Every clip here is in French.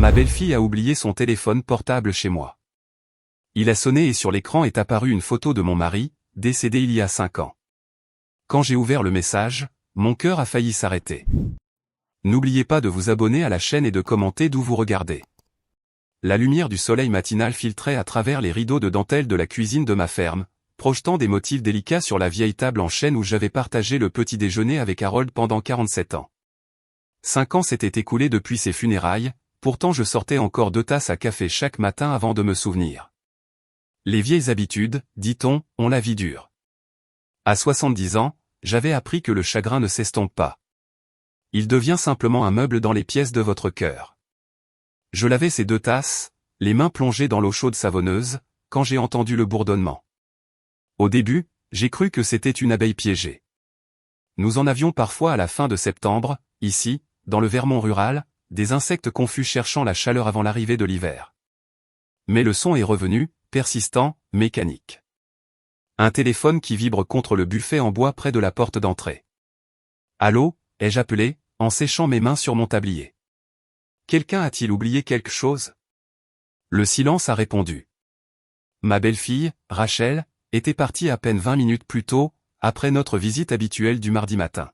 Ma belle-fille a oublié son téléphone portable chez moi. Il a sonné et sur l'écran est apparue une photo de mon mari, décédé il y a 5 ans. Quand j'ai ouvert le message, mon cœur a failli s'arrêter. N'oubliez pas de vous abonner à la chaîne et de commenter d'où vous regardez. La lumière du soleil matinal filtrait à travers les rideaux de dentelle de la cuisine de ma ferme, projetant des motifs délicats sur la vieille table en chêne où j'avais partagé le petit déjeuner avec Harold pendant 47 ans. 5 ans s'étaient écoulés depuis ses funérailles, pourtant je sortais encore 2 tasses à café chaque matin avant de me souvenir. Les vieilles habitudes, dit-on, ont la vie dure. À 70 ans, j'avais appris que le chagrin ne s'estompe pas. Il devient simplement un meuble dans les pièces de votre cœur. Je lavais ces 2 tasses, les mains plongées dans l'eau chaude savonneuse, quand j'ai entendu le bourdonnement. Au début, j'ai cru que c'était une abeille piégée. Nous en avions parfois à la fin de septembre, ici, dans le Vermont rural, des insectes confus cherchant la chaleur avant l'arrivée de l'hiver. Mais le son est revenu, persistant, mécanique. Un téléphone qui vibre contre le buffet en bois près de la porte d'entrée. Allô, ai-je appelé, en séchant mes mains sur mon tablier. Quelqu'un a-t-il oublié quelque chose? Le silence a répondu. Ma belle-fille, Rachel, était partie à peine 20 minutes plus tôt, après notre visite habituelle du mardi matin.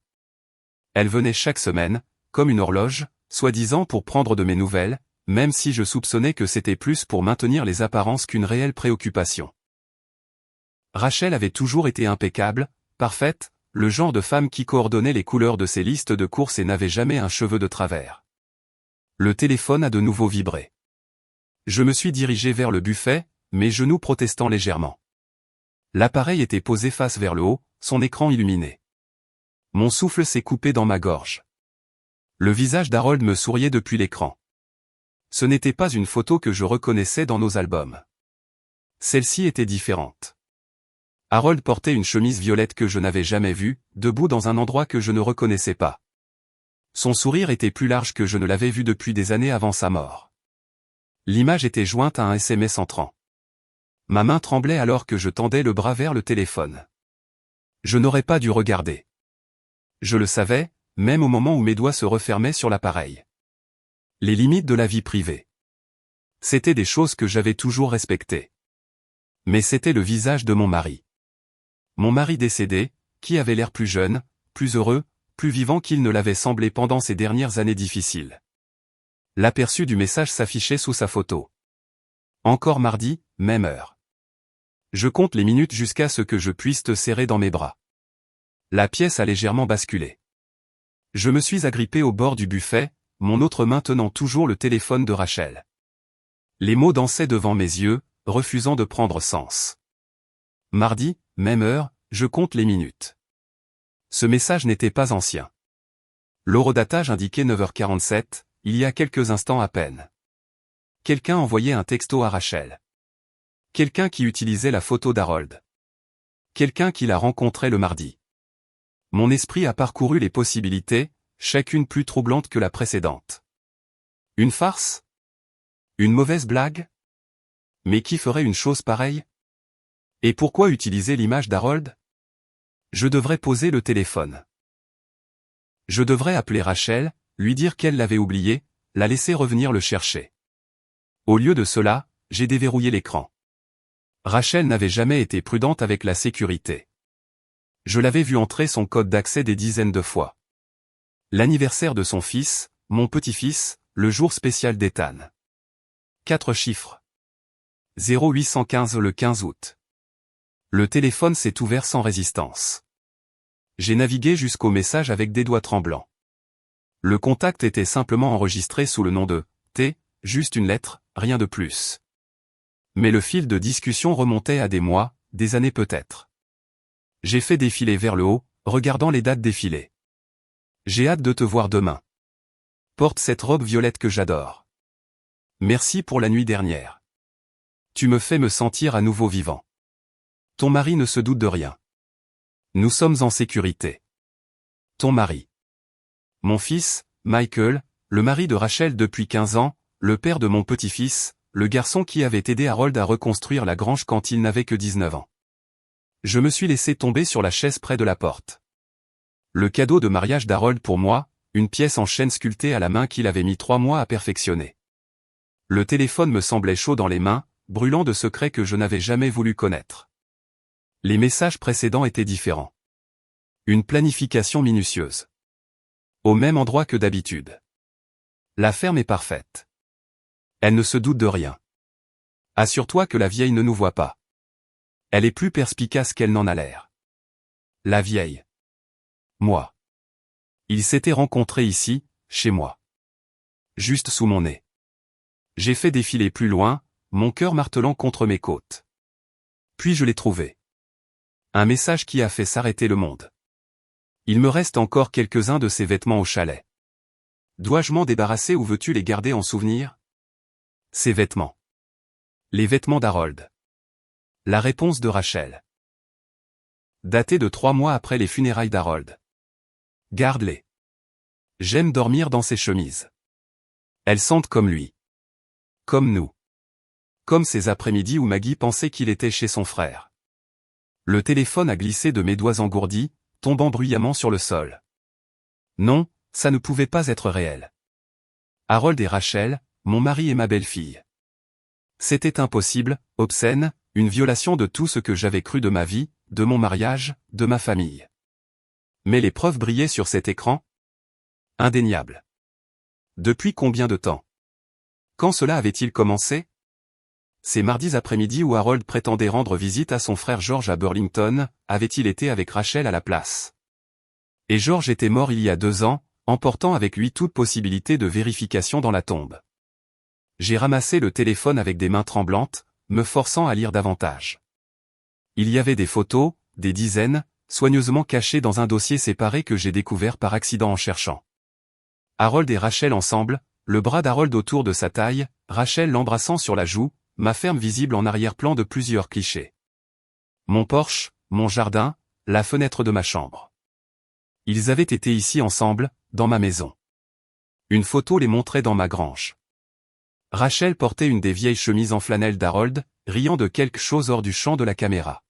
Elle venait chaque semaine, comme une horloge, soi-disant pour prendre de mes nouvelles, même si je soupçonnais que c'était plus pour maintenir les apparences qu'une réelle préoccupation. Rachel avait toujours été impeccable, parfaite, le genre de femme qui coordonnait les couleurs de ses listes de courses et n'avait jamais un cheveu de travers. Le téléphone a de nouveau vibré. Je me suis dirigé vers le buffet, mes genoux protestant légèrement. L'appareil était posé face vers le haut, son écran illuminé. Mon souffle s'est coupé dans ma gorge. Le visage d'Harold me souriait depuis l'écran. Ce n'était pas une photo que je reconnaissais dans nos albums. Celle-ci était différente. Harold portait une chemise violette que je n'avais jamais vue, debout dans un endroit que je ne reconnaissais pas. Son sourire était plus large que je ne l'avais vu depuis des années avant sa mort. L'image était jointe à un SMS entrant. Ma main tremblait alors que je tendais le bras vers le téléphone. Je n'aurais pas dû regarder. Je le savais, même au moment où mes doigts se refermaient sur l'appareil. Les limites de la vie privée. C'étaient des choses que j'avais toujours respectées. Mais c'était le visage de mon mari. Mon mari décédé, qui avait l'air plus jeune, plus heureux, plus vivant qu'il ne l'avait semblé pendant ces dernières années difficiles. L'aperçu du message s'affichait sous sa photo. Encore mardi, même heure. Je compte les minutes jusqu'à ce que je puisse te serrer dans mes bras. La pièce a légèrement basculé. Je me suis agrippé au bord du buffet, mon autre main tenant toujours le téléphone de Rachel. Les mots dansaient devant mes yeux, refusant de prendre sens. Mardi, même heure, je compte les minutes. Ce message n'était pas ancien. L'horodatage indiquait 9h47, il y a quelques instants à peine. Quelqu'un envoyait un texto à Rachel. Quelqu'un qui utilisait la photo d'Harold. Quelqu'un qui la rencontrait le mardi. Mon esprit a parcouru les possibilités, chacune plus troublante que la précédente. Une farce? Une mauvaise blague? Mais qui ferait une chose pareille? Et pourquoi utiliser l'image d'Harold? Je devrais poser le téléphone. Je devrais appeler Rachel, lui dire qu'elle l'avait oublié, la laisser revenir le chercher. Au lieu de cela, j'ai déverrouillé l'écran. Rachel n'avait jamais été prudente avec la sécurité. Je l'avais vu entrer son code d'accès des dizaines de fois. L'anniversaire de son fils, mon petit-fils, le jour spécial d'Ethan. 4 chiffres. 0815 le 15 août. Le téléphone s'est ouvert sans résistance. J'ai navigué jusqu'au message avec des doigts tremblants. Le contact était simplement enregistré sous le nom de T, juste une lettre, rien de plus. Mais le fil de discussion remontait à des mois, des années peut-être. J'ai fait défiler vers le haut, regardant les dates défiler. J'ai hâte de te voir demain. Porte cette robe violette que j'adore. Merci pour la nuit dernière. Tu me fais me sentir à nouveau vivant. Ton mari ne se doute de rien. Nous sommes en sécurité. Ton mari. Mon fils, Michael, le mari de Rachel depuis 15 ans, le père de mon petit-fils, le garçon qui avait aidé Harold à reconstruire la grange quand il n'avait que 19 ans. Je me suis laissé tomber sur la chaise près de la porte. Le cadeau de mariage d'Harold pour moi, une pièce en chêne sculptée à la main qu'il avait mis 3 mois à perfectionner. Le téléphone me semblait chaud dans les mains, brûlant de secrets que je n'avais jamais voulu connaître. Les messages précédents étaient différents. Une planification minutieuse. Au même endroit que d'habitude. La ferme est parfaite. Elle ne se doute de rien. Assure-toi que la vieille ne nous voit pas. Elle est plus perspicace qu'elle n'en a l'air. La vieille. Moi. Ils s'étaient rencontrés ici, chez moi. Juste sous mon nez. J'ai fait défiler plus loin, mon cœur martelant contre mes côtes. Puis je l'ai trouvé. Un message qui a fait s'arrêter le monde. Il me reste encore quelques-uns de ces vêtements au chalet. Dois-je m'en débarrasser ou veux-tu les garder en souvenir? Ces vêtements. Les vêtements d'Harold. La réponse de Rachel. Daté de 3 mois après les funérailles d'Harold. Garde-les. J'aime dormir dans ces chemises. Elles sentent comme lui. Comme nous. Comme ces après-midi où Maggie pensait qu'il était chez son frère. Le téléphone a glissé de mes doigts engourdis, tombant bruyamment sur le sol. Non, ça ne pouvait pas être réel. Harold et Rachel, mon mari et ma belle-fille. C'était impossible, obscène, une violation de tout ce que j'avais cru de ma vie, de mon mariage, de ma famille. Mais les preuves brillaient sur cet écran. Indéniable. Depuis combien de temps? Quand cela avait-il commencé? Ces mardis après-midi où Harold prétendait rendre visite à son frère George à Burlington, avait-il été avec Rachel à la place? Et George était mort il y a 2 ans, emportant avec lui toute possibilité de vérification dans la tombe. J'ai ramassé le téléphone avec des mains tremblantes, me forçant à lire davantage. Il y avait des photos, des dizaines, soigneusement cachées dans un dossier séparé que j'ai découvert par accident en cherchant. Harold et Rachel ensemble, le bras d'Harold autour de sa taille, Rachel l'embrassant sur la joue, ma ferme visible en arrière-plan de plusieurs clichés. Mon porche, mon jardin, la fenêtre de ma chambre. Ils avaient été ici ensemble, dans ma maison. Une photo les montrait dans ma grange. Rachel portait une des vieilles chemises en flanelle d'Harold, riant de quelque chose hors du champ de la caméra.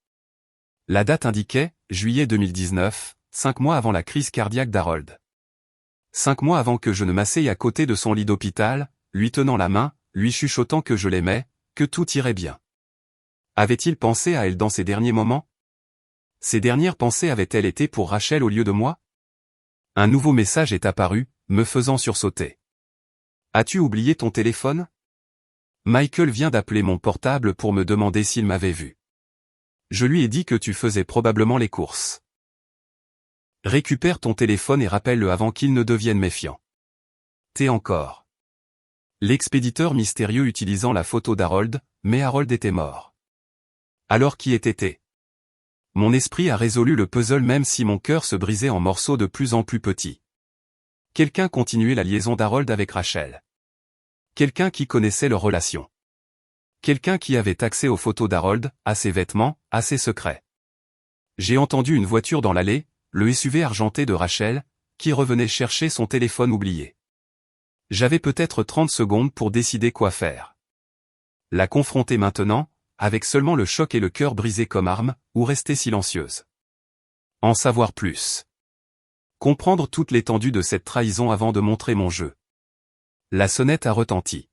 La date indiquait, juillet 2019, 5 mois avant la crise cardiaque d'Harold. 5 mois avant que je ne m'asseye à côté de son lit d'hôpital, lui tenant la main, lui chuchotant que je l'aimais, que tout irait bien. Avait-il pensé à elle dans ces derniers moments? Ces dernières pensées avaient-elles été pour Rachel au lieu de moi? Un nouveau message est apparu, me faisant sursauter. As-tu oublié ton téléphone? Michael vient d'appeler mon portable pour me demander s'il m'avait vu. Je lui ai dit que tu faisais probablement les courses. Récupère ton téléphone et rappelle-le avant qu'il ne devienne méfiant. T'es encore. L'expéditeur mystérieux utilisant la photo d'Harold, mais Harold était mort. Alors qui était-il? Mon esprit a résolu le puzzle même si mon cœur se brisait en morceaux de plus en plus petits. Quelqu'un continuait la liaison d'Harold avec Rachel. Quelqu'un qui connaissait leur relation. Quelqu'un qui avait accès aux photos d'Harold, à ses vêtements, à ses secrets. J'ai entendu une voiture dans l'allée, le SUV argenté de Rachel, qui revenait chercher son téléphone oublié. J'avais peut-être 30 secondes pour décider quoi faire. La confronter maintenant, avec seulement le choc et le cœur brisé comme arme, ou rester silencieuse. En savoir plus. Comprendre toute l'étendue de cette trahison avant de montrer mon jeu. La sonnette a retenti.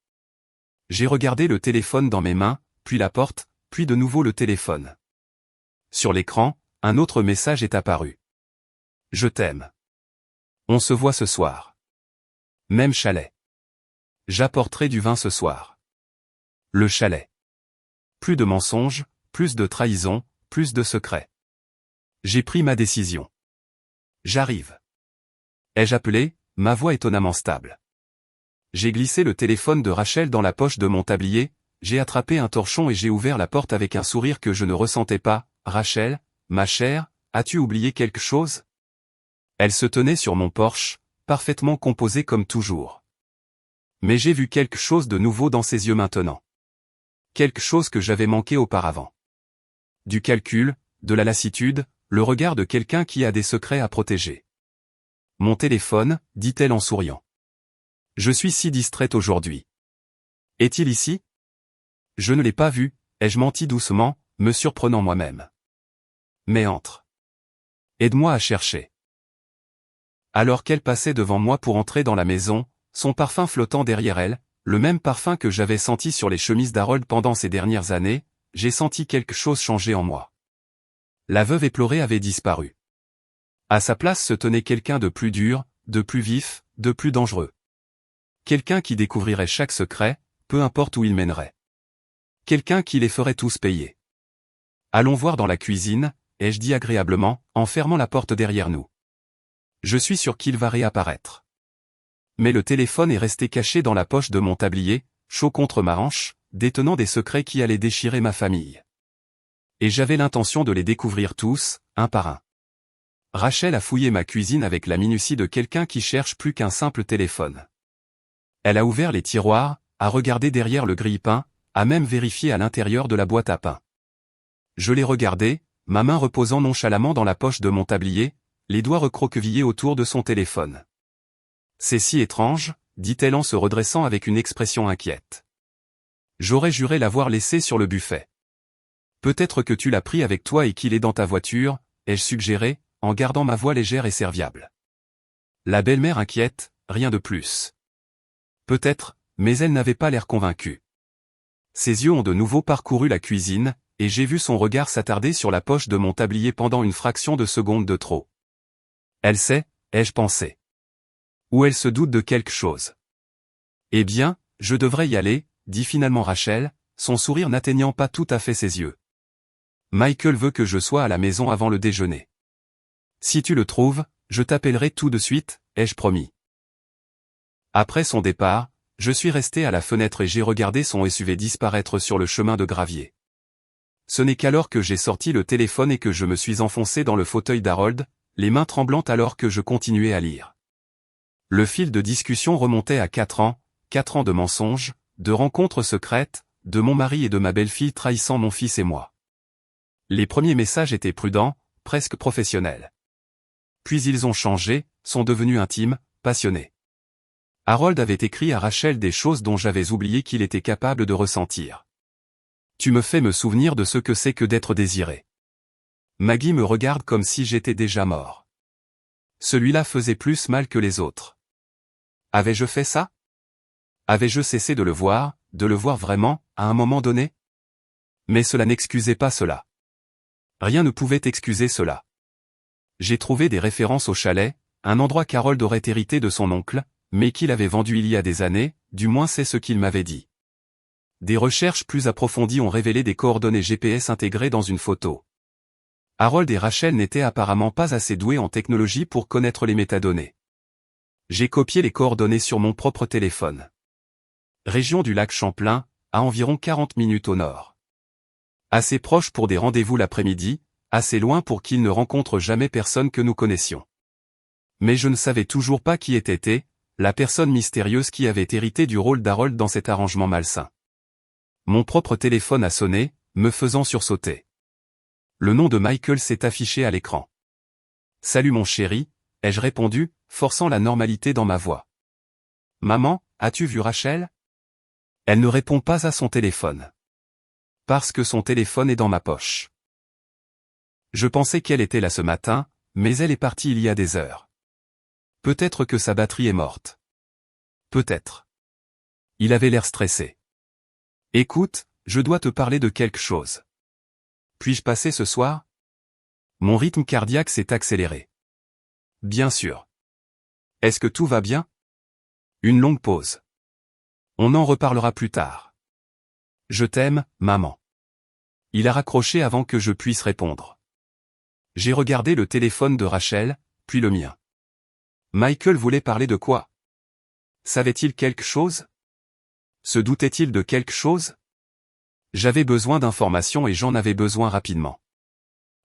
J'ai regardé le téléphone dans mes mains, puis la porte, puis de nouveau le téléphone. Sur l'écran, un autre message est apparu. Je t'aime. On se voit ce soir. Même chalet. J'apporterai du vin ce soir. Le chalet. Plus de mensonges, plus de trahison, plus de secrets. J'ai pris ma décision. J'arrive. Ai-je appelé? Ma voix étonnamment stable. J'ai glissé le téléphone de Rachel dans la poche de mon tablier, j'ai attrapé un torchon et j'ai ouvert la porte avec un sourire que je ne ressentais pas. Rachel, ma chère, as-tu oublié quelque chose? Elle se tenait sur mon porche, parfaitement composée comme toujours. Mais j'ai vu quelque chose de nouveau dans ses yeux maintenant. Quelque chose que j'avais manqué auparavant. Du calcul, de la lassitude, le regard de quelqu'un qui a des secrets à protéger. Mon téléphone, dit-elle en souriant. Je suis si distraite aujourd'hui. Est-il ici? Je ne l'ai pas vu, ai-je menti doucement, me surprenant moi-même. Mais entre. Aide-moi à chercher. Alors qu'elle passait devant moi pour entrer dans la maison, son parfum flottant derrière elle, le même parfum que j'avais senti sur les chemises d'Harold pendant ces dernières années, j'ai senti quelque chose changer en moi. La veuve éplorée avait disparu. À sa place se tenait quelqu'un de plus dur, de plus vif, de plus dangereux. Quelqu'un qui découvrirait chaque secret, peu importe où il mènerait. Quelqu'un qui les ferait tous payer. Allons voir dans la cuisine, ai-je dit agréablement, en fermant la porte derrière nous. Je suis sûr qu'il va réapparaître. Mais le téléphone est resté caché dans la poche de mon tablier, chaud contre ma hanche, détenant des secrets qui allaient déchirer ma famille. Et j'avais l'intention de les découvrir tous, un par un. Rachel a fouillé ma cuisine avec la minutie de quelqu'un qui cherche plus qu'un simple téléphone. Elle a ouvert les tiroirs, a regardé derrière le grille-pain, a même vérifié à l'intérieur de la boîte à pain. Je l'ai regardé, ma main reposant nonchalamment dans la poche de mon tablier, les doigts recroquevillés autour de son téléphone. C'est si étrange, dit-elle en se redressant avec une expression inquiète. J'aurais juré l'avoir laissé sur le buffet. Peut-être que tu l'as pris avec toi et qu'il est dans ta voiture, ai-je suggéré, en gardant ma voix légère et serviable. La belle-mère inquiète, rien de plus. Peut-être, mais elle n'avait pas l'air convaincue. Ses yeux ont de nouveau parcouru la cuisine, et j'ai vu son regard s'attarder sur la poche de mon tablier pendant une fraction de seconde de trop. Elle sait, ai-je pensé. Ou elle se doute de quelque chose. Eh bien, je devrais y aller, dit finalement Rachel, son sourire n'atteignant pas tout à fait ses yeux. Michael veut que je sois à la maison avant le déjeuner. Si tu le trouves, je t'appellerai tout de suite, ai-je promis. Après son départ, je suis resté à la fenêtre et j'ai regardé son SUV disparaître sur le chemin de gravier. Ce n'est qu'alors que j'ai sorti le téléphone et que je me suis enfoncé dans le fauteuil d'Harold, les mains tremblantes alors que je continuais à lire. Le fil de discussion remontait à 4 ans de mensonges, de rencontres secrètes, de mon mari et de ma belle-fille trahissant mon fils et moi. Les premiers messages étaient prudents, presque professionnels. Puis ils ont changé, sont devenus intimes, passionnés. Harold avait écrit à Rachel des choses dont j'avais oublié qu'il était capable de ressentir. Tu me fais me souvenir de ce que c'est que d'être désiré. Maggie me regarde comme si j'étais déjà mort. Celui-là faisait plus mal que les autres. Avais-je fait ça? Avais-je cessé de le voir vraiment, à un moment donné? Mais cela n'excusait pas cela. Rien ne pouvait excuser cela. J'ai trouvé des références au chalet, un endroit qu'Harold aurait hérité de son oncle, mais qu'il avait vendu il y a des années, du moins c'est ce qu'il m'avait dit. Des recherches plus approfondies ont révélé des coordonnées GPS intégrées dans une photo. Harold et Rachel n'étaient apparemment pas assez doués en technologie pour connaître les métadonnées. J'ai copié les coordonnées sur mon propre téléphone. Région du lac Champlain, à environ 40 minutes au nord. Assez proche pour des rendez-vous l'après-midi, assez loin pour qu'ils ne rencontrent jamais personne que nous connaissions. Mais je ne savais toujours pas qui était la personne mystérieuse qui avait hérité du rôle d'Harold dans cet arrangement malsain. Mon propre téléphone a sonné, me faisant sursauter. Le nom de Michael s'est affiché à l'écran. « Salut mon chéri », ai-je répondu, forçant la normalité dans ma voix. « Maman, as-tu vu Rachel ?» Elle ne répond pas à son téléphone. Parce que son téléphone est dans ma poche. Je pensais qu'elle était là ce matin, mais elle est partie il y a des heures. Peut-être que sa batterie est morte. Peut-être. Il avait l'air stressé. Écoute, je dois te parler de quelque chose. Puis-je passer ce soir? Mon rythme cardiaque s'est accéléré. Bien sûr. Est-ce que tout va bien? Une longue pause. On en reparlera plus tard. Je t'aime, maman. Il a raccroché avant que je puisse répondre. J'ai regardé le téléphone de Rachel, puis le mien. Michael voulait parler de quoi? Savait-il quelque chose? Se doutait-il de quelque chose? J'avais besoin d'informations et j'en avais besoin rapidement.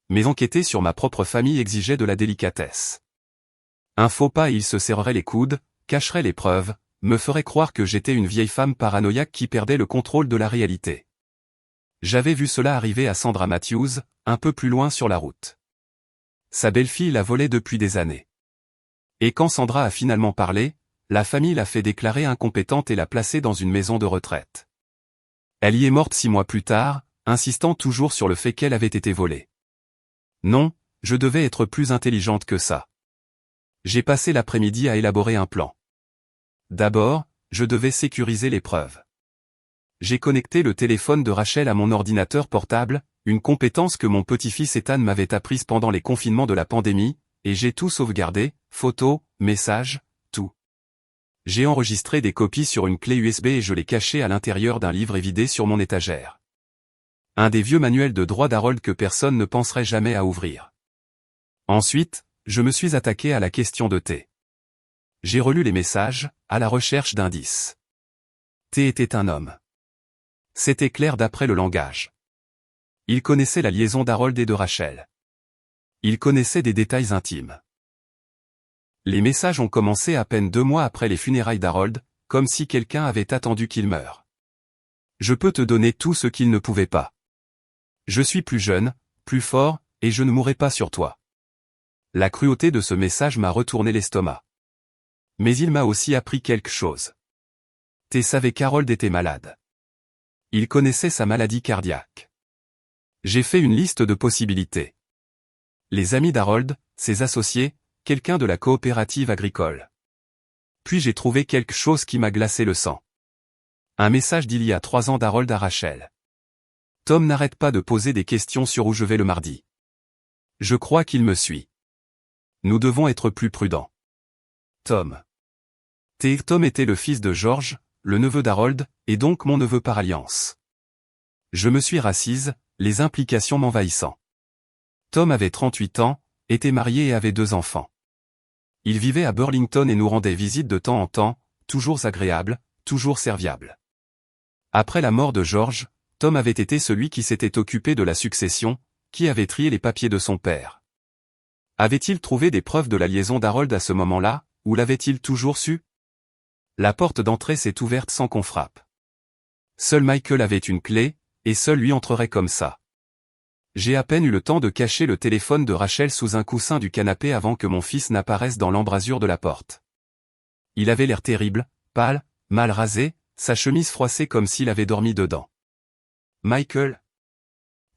Mais enquêter sur ma propre famille exigeait de la délicatesse. Un faux pas et il se serrerait les coudes, cacherait les preuves, me ferait croire que j'étais une vieille femme paranoïaque qui perdait le contrôle de la réalité. J'avais vu cela arriver à Sandra Matthews, un peu plus loin sur la route. Sa belle-fille la volait depuis des années. Et quand Sandra a finalement parlé, la famille l'a fait déclarer incompétente et l'a placée dans une maison de retraite. Elle y est morte 6 mois plus tard, insistant toujours sur le fait qu'elle avait été volée. Non, je devais être plus intelligente que ça. J'ai passé l'après-midi à élaborer un plan. D'abord, je devais sécuriser les preuves. J'ai connecté le téléphone de Rachel à mon ordinateur portable, une compétence que mon petit-fils Ethan m'avait apprise pendant les confinements de la pandémie, et j'ai tout sauvegardé, photos, messages, tout. J'ai enregistré des copies sur une clé USB et je les cachais à l'intérieur d'un livre évidé sur mon étagère. Un des vieux manuels de droit d'Harold que personne ne penserait jamais à ouvrir. Ensuite, je me suis attaqué à la question de T. J'ai relu les messages, à la recherche d'indices. T était un homme. C'était clair d'après le langage. Il connaissait la liaison d'Harold et de Rachel. Il connaissait des détails intimes. Les messages ont commencé à peine 2 mois après les funérailles d'Harold, comme si quelqu'un avait attendu qu'il meure. Je peux te donner tout ce qu'il ne pouvait pas. Je suis plus jeune, plus fort, et je ne mourrai pas sur toi. La cruauté de ce message m'a retourné l'estomac. Mais il m'a aussi appris quelque chose. T savait qu'Harold était malade. Il connaissait sa maladie cardiaque. J'ai fait une liste de possibilités. Les amis d'Harold, ses associés, quelqu'un de la coopérative agricole. Puis j'ai trouvé quelque chose qui m'a glacé le sang. Un message d'il y a 3 ans d'Harold à Rachel. Tom n'arrête pas de poser des questions sur où je vais le mardi. Je crois qu'il me suit. Nous devons être plus prudents. Tom. Tom était le fils de George, le neveu d'Harold, et donc mon neveu par alliance. Je me suis rassise, les implications m'envahissant. Tom avait 38 ans, était marié et avait 2 enfants. Il vivait à Burlington et nous rendait visite de temps en temps, toujours agréable, toujours serviable. Après la mort de George, Tom avait été celui qui s'était occupé de la succession, qui avait trié les papiers de son père. Avait-il trouvé des preuves de la liaison d'Harold à ce moment-là, ou l'avait-il toujours su? La porte d'entrée s'est ouverte sans qu'on frappe. Seul Michael avait une clé, et seul lui entrerait comme ça. J'ai à peine eu le temps de cacher le téléphone de Rachel sous un coussin du canapé avant que mon fils n'apparaisse dans l'embrasure de la porte. Il avait l'air terrible, pâle, mal rasé, sa chemise froissée comme s'il avait dormi dedans. Michael?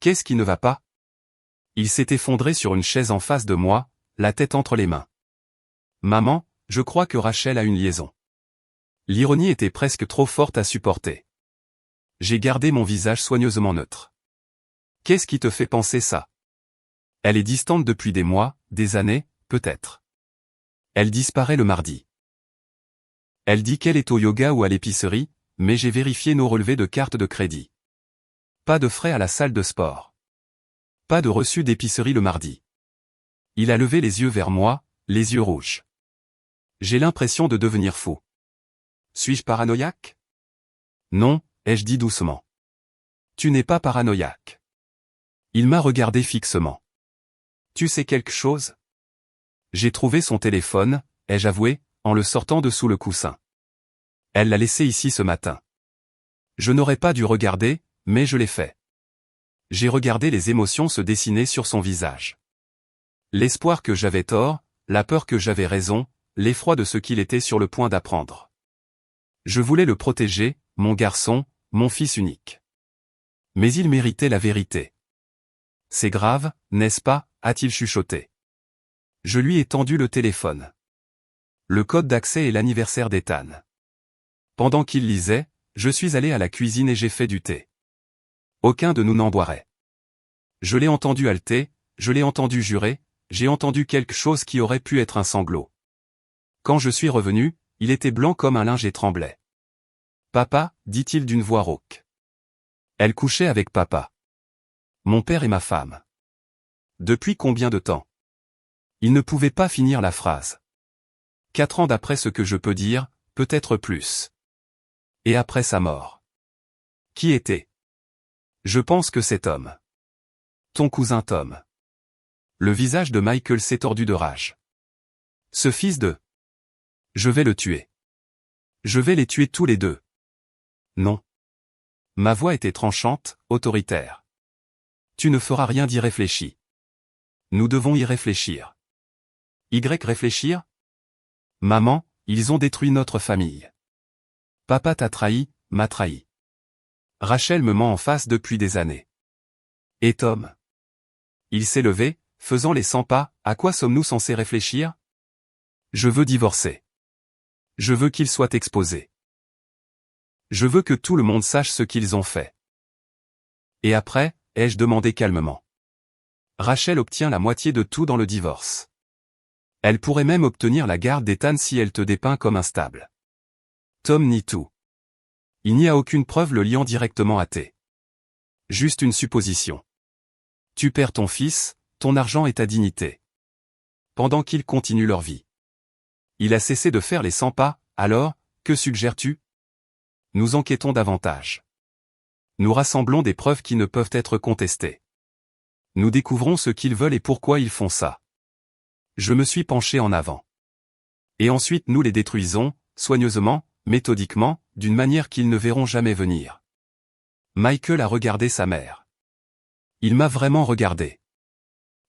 Qu'est-ce qui ne va pas? Il s'est effondré sur une chaise en face de moi, la tête entre les mains. Maman, je crois que Rachel a une liaison. L'ironie était presque trop forte à supporter. J'ai gardé mon visage soigneusement neutre. Qu'est-ce qui te fait penser ça? Elle est distante depuis des mois, des années, peut-être. Elle disparaît le mardi. Elle dit qu'elle est au yoga ou à l'épicerie, mais j'ai vérifié nos relevés de carte de crédit. Pas de frais à la salle de sport. Pas de reçu d'épicerie le mardi. Il a levé les yeux vers moi, les yeux rouges. J'ai l'impression de devenir fou. Suis-je paranoïaque? Non, ai-je dit doucement. Tu n'es pas paranoïaque. Il m'a regardé fixement. Tu sais quelque chose? J'ai trouvé son téléphone, ai-je avoué, en le sortant de sous le coussin. Elle l'a laissé ici ce matin. Je n'aurais pas dû regarder, mais je l'ai fait. J'ai regardé les émotions se dessiner sur son visage. L'espoir que j'avais tort, la peur que j'avais raison, l'effroi de ce qu'il était sur le point d'apprendre. Je voulais le protéger, mon garçon, mon fils unique. Mais il méritait la vérité. C'est grave, n'est-ce pas, a-t-il chuchoté. Je lui ai tendu le téléphone. Le code d'accès est l'anniversaire d'Ethan. Pendant qu'il lisait, je suis allé à la cuisine et j'ai fait du thé. Aucun de nous n'en boirait. Je l'ai entendu halter, je l'ai entendu jurer, j'ai entendu quelque chose qui aurait pu être un sanglot. Quand je suis revenu, il était blanc comme un linge et tremblait. Papa, dit-il d'une voix rauque. Elle couchait avec papa. Mon père et ma femme. Depuis combien de temps? Il ne pouvait pas finir la phrase. 4 ans d'après ce que je peux dire, peut-être plus. Et après sa mort. Qui était? Je pense que c'est Tom. Ton cousin Tom. Le visage de Michael s'est tordu de rage. Ce fils de... Je vais le tuer. Je vais les tuer tous les deux. Non. Ma voix était tranchante, autoritaire. Tu ne feras rien d'irréfléchi. Nous devons y réfléchir. Réfléchir? Maman, ils ont détruit notre famille. Papa t'a trahi, m'a trahi. Rachel me ment en face depuis des années. Et Tom? Il s'est levé, faisant les 100 pas, à quoi sommes-nous censés réfléchir? Je veux divorcer. Je veux qu'il soit exposé. Je veux que tout le monde sache ce qu'ils ont fait. Et après, ai-je demandé calmement. Rachel obtient la moitié de tout dans le divorce. Elle pourrait même obtenir la garde d'Ethan si elle te dépeint comme instable. Tom nie tout. Il n'y a aucune preuve le liant directement à T. Juste une supposition. Tu perds ton fils, ton argent et ta dignité. Pendant qu'ils continuent leur vie. Il a cessé de faire les 100 pas, alors, que suggères-tu? Nous enquêtons davantage. Nous rassemblons des preuves qui ne peuvent être contestées. Nous découvrons ce qu'ils veulent et pourquoi ils font ça. Je me suis penché en avant. Et ensuite nous les détruisons, soigneusement, méthodiquement, d'une manière qu'ils ne verront jamais venir. Michael a regardé sa mère. Il m'a vraiment regardé.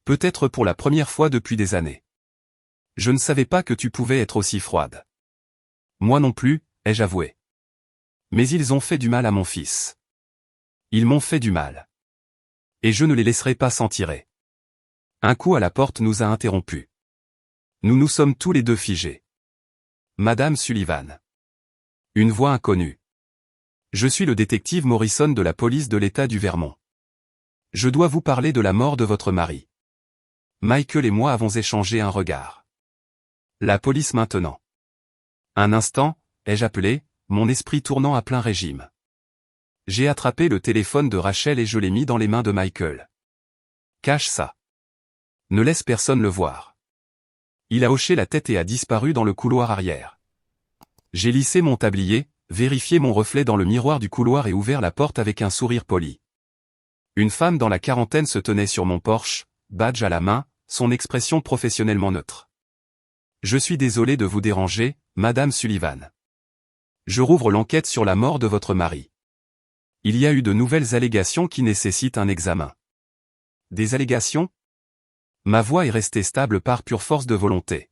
Peut-être pour la première fois depuis des années. Je ne savais pas que tu pouvais être aussi froide. Moi non plus, ai-je avoué. Mais ils ont fait du mal à mon fils. Ils m'ont fait du mal. Et je ne les laisserai pas s'en tirer. Un coup à la porte nous a interrompus. Nous nous sommes tous les deux figés. Madame Sullivan. Une voix inconnue. Je suis le détective Morrison de la police de l'État du Vermont. Je dois vous parler de la mort de votre mari. Michael et moi avons échangé un regard. La police maintenant. Un instant, ai-je appelé, mon esprit tournant à plein régime. J'ai attrapé le téléphone de Rachel et je l'ai mis dans les mains de Michael. Cache ça. Ne laisse personne le voir. Il a hoché la tête et a disparu dans le couloir arrière. J'ai lissé mon tablier, vérifié mon reflet dans le miroir du couloir et ouvert la porte avec un sourire poli. Une femme dans la quarantaine se tenait sur mon porche, badge à la main, son expression professionnellement neutre. Je suis désolé de vous déranger, Madame Sullivan. Je rouvre l'enquête sur la mort de votre mari. Il y a eu de nouvelles allégations qui nécessitent un examen. Des allégations? Ma voix est restée stable par pure force de volonté.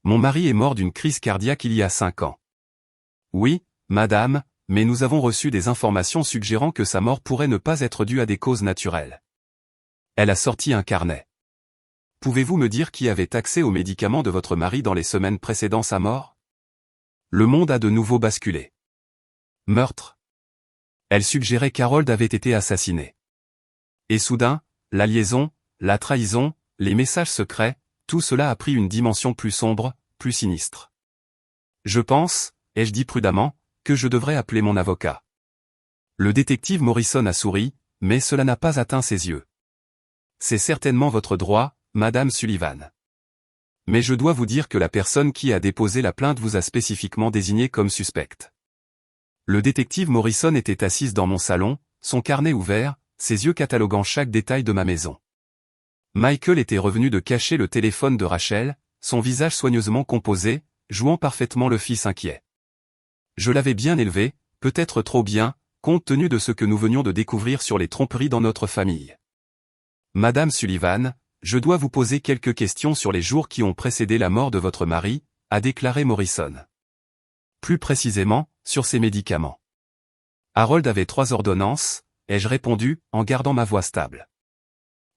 Mon mari est mort d'une crise cardiaque il y a 5 ans. Oui, madame, mais nous avons reçu des informations suggérant que sa mort pourrait ne pas être due à des causes naturelles. Elle a sorti un carnet. Pouvez-vous me dire qui avait accès aux médicaments de votre mari dans les semaines précédant sa mort? Le monde a de nouveau basculé. Meurtre. Elle suggérait qu'Harold avait été assassiné. Et soudain, la liaison, la trahison, les messages secrets, tout cela a pris une dimension plus sombre, plus sinistre. Je pense, ai-je dit prudemment, que je devrais appeler mon avocat. Le détective Morrison a souri, mais cela n'a pas atteint ses yeux. C'est certainement votre droit, Madame Sullivan. Mais je dois vous dire que la personne qui a déposé la plainte vous a spécifiquement désigné comme suspecte. Le détective Morrison était assise dans mon salon, son carnet ouvert, ses yeux cataloguant chaque détail de ma maison. Michael était revenu de cacher le téléphone de Rachel, son visage soigneusement composé, jouant parfaitement le fils inquiet. Je l'avais bien élevé, peut-être trop bien, compte tenu de ce que nous venions de découvrir sur les tromperies dans notre famille. Madame Sullivan, je dois vous poser quelques questions sur les jours qui ont précédé la mort de votre mari, a déclaré Morrison. Plus précisément, sur ses médicaments. Harold avait 3 ordonnances, ai-je répondu, en gardant ma voix stable.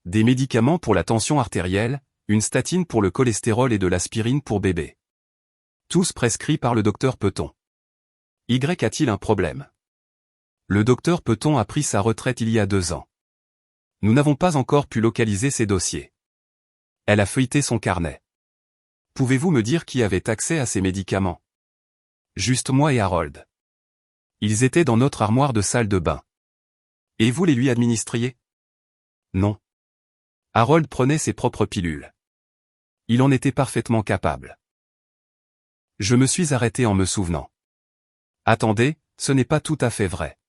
Des médicaments pour la tension artérielle, une statine pour le cholestérol et de l'aspirine pour bébé. Tous prescrits par le docteur Peton. Y a-t-il un problème? Le docteur Peton a pris sa retraite il y a 2 ans. Nous n'avons pas encore pu localiser ses dossiers. Elle a feuilleté son carnet. Pouvez-vous me dire qui avait accès à ces médicaments? Juste moi et Harold. Ils étaient dans notre armoire de salle de bain. Et vous les lui administriez? Non. Harold prenait ses propres pilules. Il en était parfaitement capable. Je me suis arrêté en me souvenant. Attendez, ce n'est pas tout à fait vrai.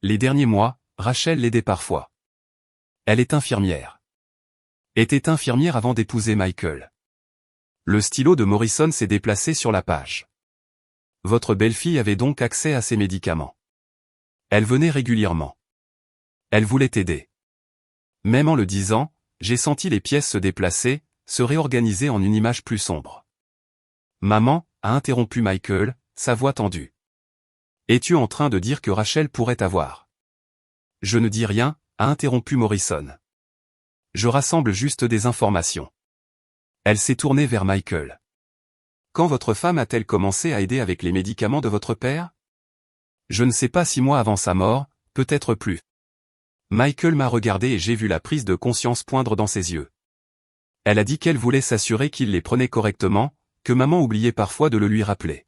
Les derniers mois, Rachel l'aidait parfois. Elle est infirmière. Était infirmière avant d'épouser Michael. Le stylo de Morrison s'est déplacé sur la page. Votre belle-fille avait donc accès à ces médicaments. Elle venait régulièrement. Elle voulait aider. Même en le disant, j'ai senti les pièces se déplacer, se réorganiser en une image plus sombre. Maman, a interrompu Michael, sa voix tendue. Es-tu en train de dire que Rachel pourrait avoir? Je ne dis rien, a interrompu Morrison. Je rassemble juste des informations. Elle s'est tournée vers Michael. Quand votre femme a-t-elle commencé à aider avec les médicaments de votre père? Je ne sais pas 6 mois avant sa mort, peut-être plus. Michael m'a regardé et j'ai vu la prise de conscience poindre dans ses yeux. Elle a dit qu'elle voulait s'assurer qu'il les prenait correctement, que maman oubliait parfois de le lui rappeler.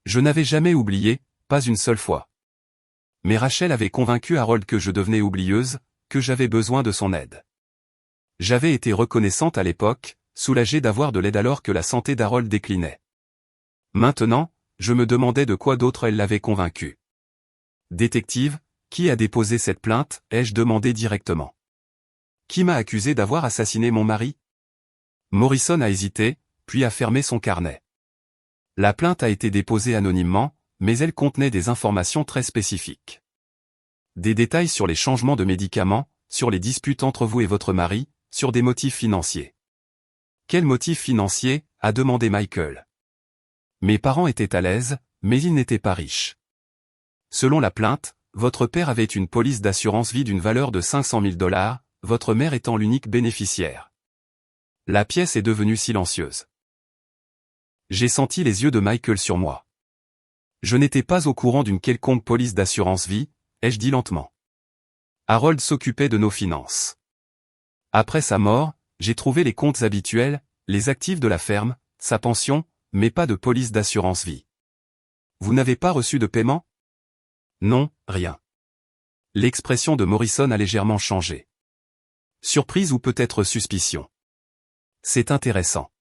Je n'avais jamais oublié, pas une seule fois. Mais Rachel avait convaincu Harold que je devenais oublieuse, que j'avais besoin de son aide. J'avais été reconnaissante à l'époque, soulagée d'avoir de l'aide alors que la santé d'Harold déclinait. Maintenant, je me demandais de quoi d'autre elle l'avait convaincu. Détective, qui a déposé cette plainte, ai-je demandé directement. Qui m'a accusé d'avoir assassiné mon mari? Morrison a hésité, puis a fermé son carnet. La plainte a été déposée anonymement, mais elle contenait des informations très spécifiques. Des détails sur les changements de médicaments, sur les disputes entre vous et votre mari, sur des motifs financiers. Quels motifs financiers, a demandé Michael. Mes parents étaient à l'aise, mais ils n'étaient pas riches. Selon la plainte, votre père avait une police d'assurance vie d'une valeur de 500 000 $, votre mère étant l'unique bénéficiaire. La pièce est devenue silencieuse. J'ai senti les yeux de Michael sur moi. Je n'étais pas au courant d'une quelconque police d'assurance vie, ai-je dit lentement. Harold s'occupait de nos finances. Après sa mort, j'ai trouvé les comptes habituels, les actifs de la ferme, sa pension, mais pas de police d'assurance vie. Vous n'avez pas reçu de paiement? Non, rien. L'expression de Morrison a légèrement changé. Surprise ou peut-être suspicion. C'est intéressant.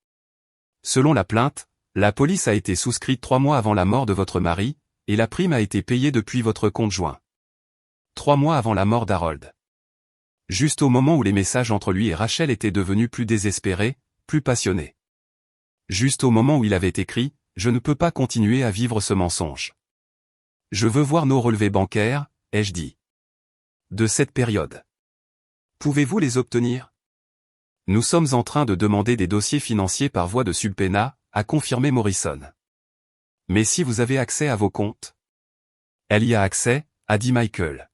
Selon la plainte, la police a été souscrite 3 mois avant la mort de votre mari, et la prime a été payée depuis votre compte joint. 3 mois avant la mort d'Harold. Juste au moment où les messages entre lui et Rachel étaient devenus plus désespérés, plus passionnés. Juste au moment où il avait écrit « Je ne peux pas continuer à vivre ce mensonge. Je veux voir nos relevés bancaires », ai-je dit. De cette période. Pouvez-vous les obtenir? Nous sommes en train de demander des dossiers financiers par voie de subpoena, a confirmé Morrison. Mais si vous avez accès à vos comptes? Elle y a accès, a dit Michael.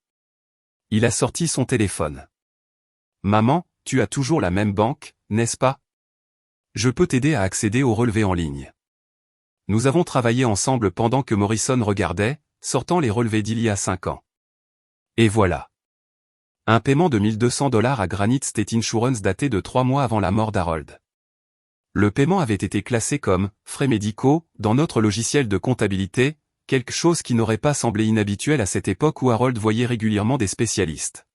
Il a sorti son téléphone. Maman, tu as toujours la même banque, n'est-ce pas? Je peux t'aider à accéder aux relevés en ligne. Nous avons travaillé ensemble pendant que Morrison regardait, sortant les relevés d'il y a 5 ans. Et voilà. Un paiement de 1 200 $ à Granite State Insurance daté de 3 mois avant la mort d'Harold. Le paiement avait été classé comme « frais médicaux » dans notre logiciel de comptabilité, quelque chose qui n'aurait pas semblé inhabituel à cette époque où Harold voyait régulièrement des spécialistes.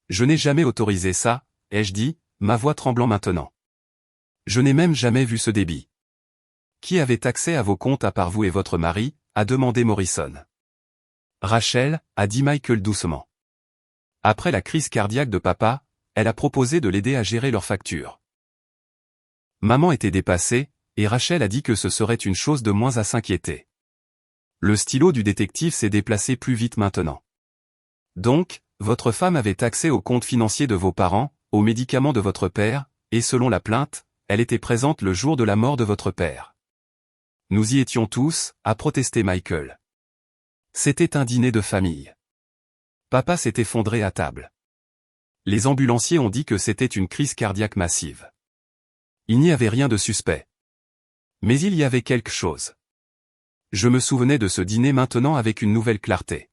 Je n'ai jamais autorisé ça, ai-je dit, ma voix tremblant maintenant. Je n'ai même jamais vu ce débit. Qui avait accès à vos comptes à part vous et votre mari, a demandé Morrison. Rachel, a dit Michael doucement. Après la crise cardiaque de papa, elle a proposé de l'aider à gérer leurs factures. Maman était dépassée, et Rachel a dit que ce serait une chose de moins à s'inquiéter. Le stylo du détective s'est déplacé plus vite maintenant. Donc, votre femme avait accès aux comptes financiers de vos parents, aux médicaments de votre père, et selon la plainte, elle était présente le jour de la mort de votre père. Nous y étions tous, a protesté Michael. C'était un dîner de famille. Papa s'est effondré à table. Les ambulanciers ont dit que c'était une crise cardiaque massive. Il n'y avait rien de suspect. Mais il y avait quelque chose. Je me souvenais de ce dîner maintenant avec une nouvelle clarté.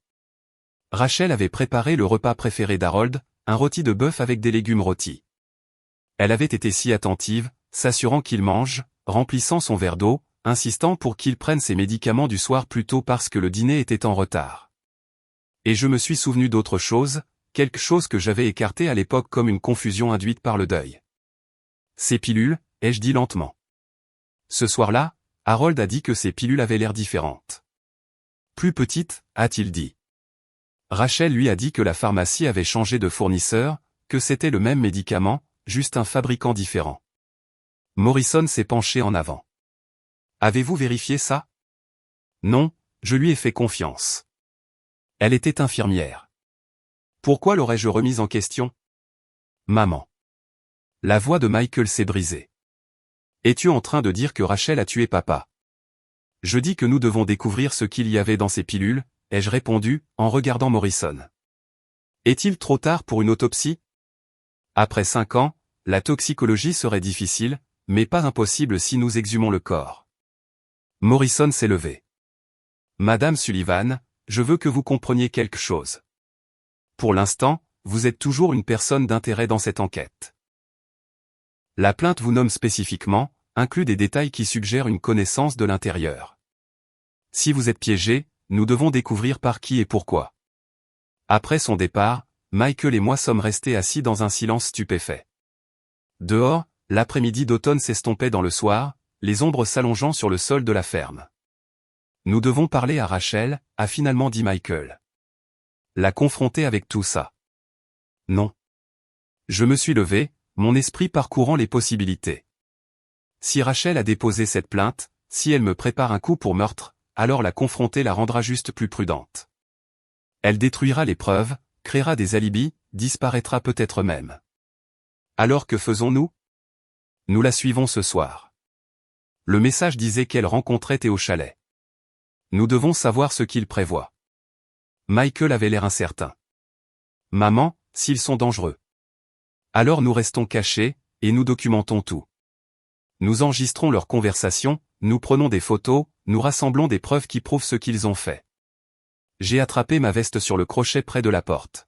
Rachel avait préparé le repas préféré d'Harold, un rôti de bœuf avec des légumes rôtis. Elle avait été si attentive, s'assurant qu'il mange, remplissant son verre d'eau, insistant pour qu'il prenne ses médicaments du soir plus tôt parce que le dîner était en retard. Et je me suis souvenu d'autre chose, quelque chose que j'avais écarté à l'époque comme une confusion induite par le deuil. Ces pilules, ai-je dit lentement. Ce soir-là, Harold a dit que ces pilules avaient l'air différentes. Plus petites, a-t-il dit. Rachel lui a dit que la pharmacie avait changé de fournisseur, que c'était le même médicament, juste un fabricant différent. Morrison s'est penché en avant. Avez-vous vérifié ça? Non, je lui ai fait confiance. Elle était infirmière. Pourquoi l'aurais-je remise en question? Maman. La voix de Michael s'est brisée. Es-tu en train de dire que Rachel a tué papa? Je dis que nous devons découvrir ce qu'il y avait dans ces pilules, ai-je répondu, en regardant Morrison. Est-il trop tard pour une autopsie? Après 5 ans, la toxicologie serait difficile, mais pas impossible si nous exhumons le corps. Morrison s'est levé. Madame Sullivan, je veux que vous compreniez quelque chose. Pour l'instant, vous êtes toujours une personne d'intérêt dans cette enquête. La plainte vous nomme spécifiquement, inclut des détails qui suggèrent une connaissance de l'intérieur. Si vous êtes piégé, nous devons découvrir par qui et pourquoi. Après son départ, Michael et moi sommes restés assis dans un silence stupéfait. Dehors, l'après-midi d'automne s'estompait dans le soir, les ombres s'allongeant sur le sol de la ferme. Nous devons parler à Rachel, a finalement dit Michael. La confronter avec tout ça. Non. Je me suis levé, mon esprit parcourant les possibilités. Si Rachel a déposé cette plainte, si elle me prépare un coup pour meurtre, alors la confronter la rendra juste plus prudente. Elle détruira les preuves, créera des alibis, disparaîtra peut-être même. Alors que faisons-nous? Nous la suivons ce soir. Le message disait qu'elle rencontrait Théo au chalet. Nous devons savoir ce qu'il prévoit. Michael avait l'air incertain. Maman, s'ils sont dangereux. Alors nous restons cachés, et nous documentons tout. Nous enregistrons leur conversation, nous prenons des photos, nous rassemblons des preuves qui prouvent ce qu'ils ont fait. J'ai attrapé ma veste sur le crochet près de la porte.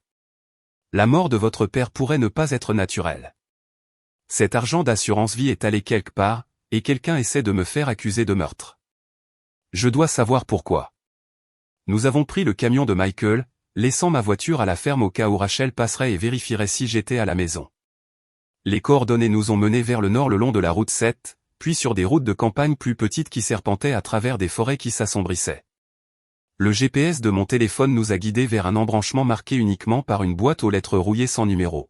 La mort de votre père pourrait ne pas être naturelle. Cet argent d'assurance vie est allé quelque part, et quelqu'un essaie de me faire accuser de meurtre. Je dois savoir pourquoi. Nous avons pris le camion de Michael, laissant ma voiture à la ferme au cas où Rachel passerait et vérifierait si j'étais à la maison. Les coordonnées nous ont menés vers le nord le long de la route 7, puis sur des routes de campagne plus petites qui serpentaient à travers des forêts qui s'assombrissaient. Le GPS de mon téléphone nous a guidés vers un embranchement marqué uniquement par une boîte aux lettres rouillées sans numéro.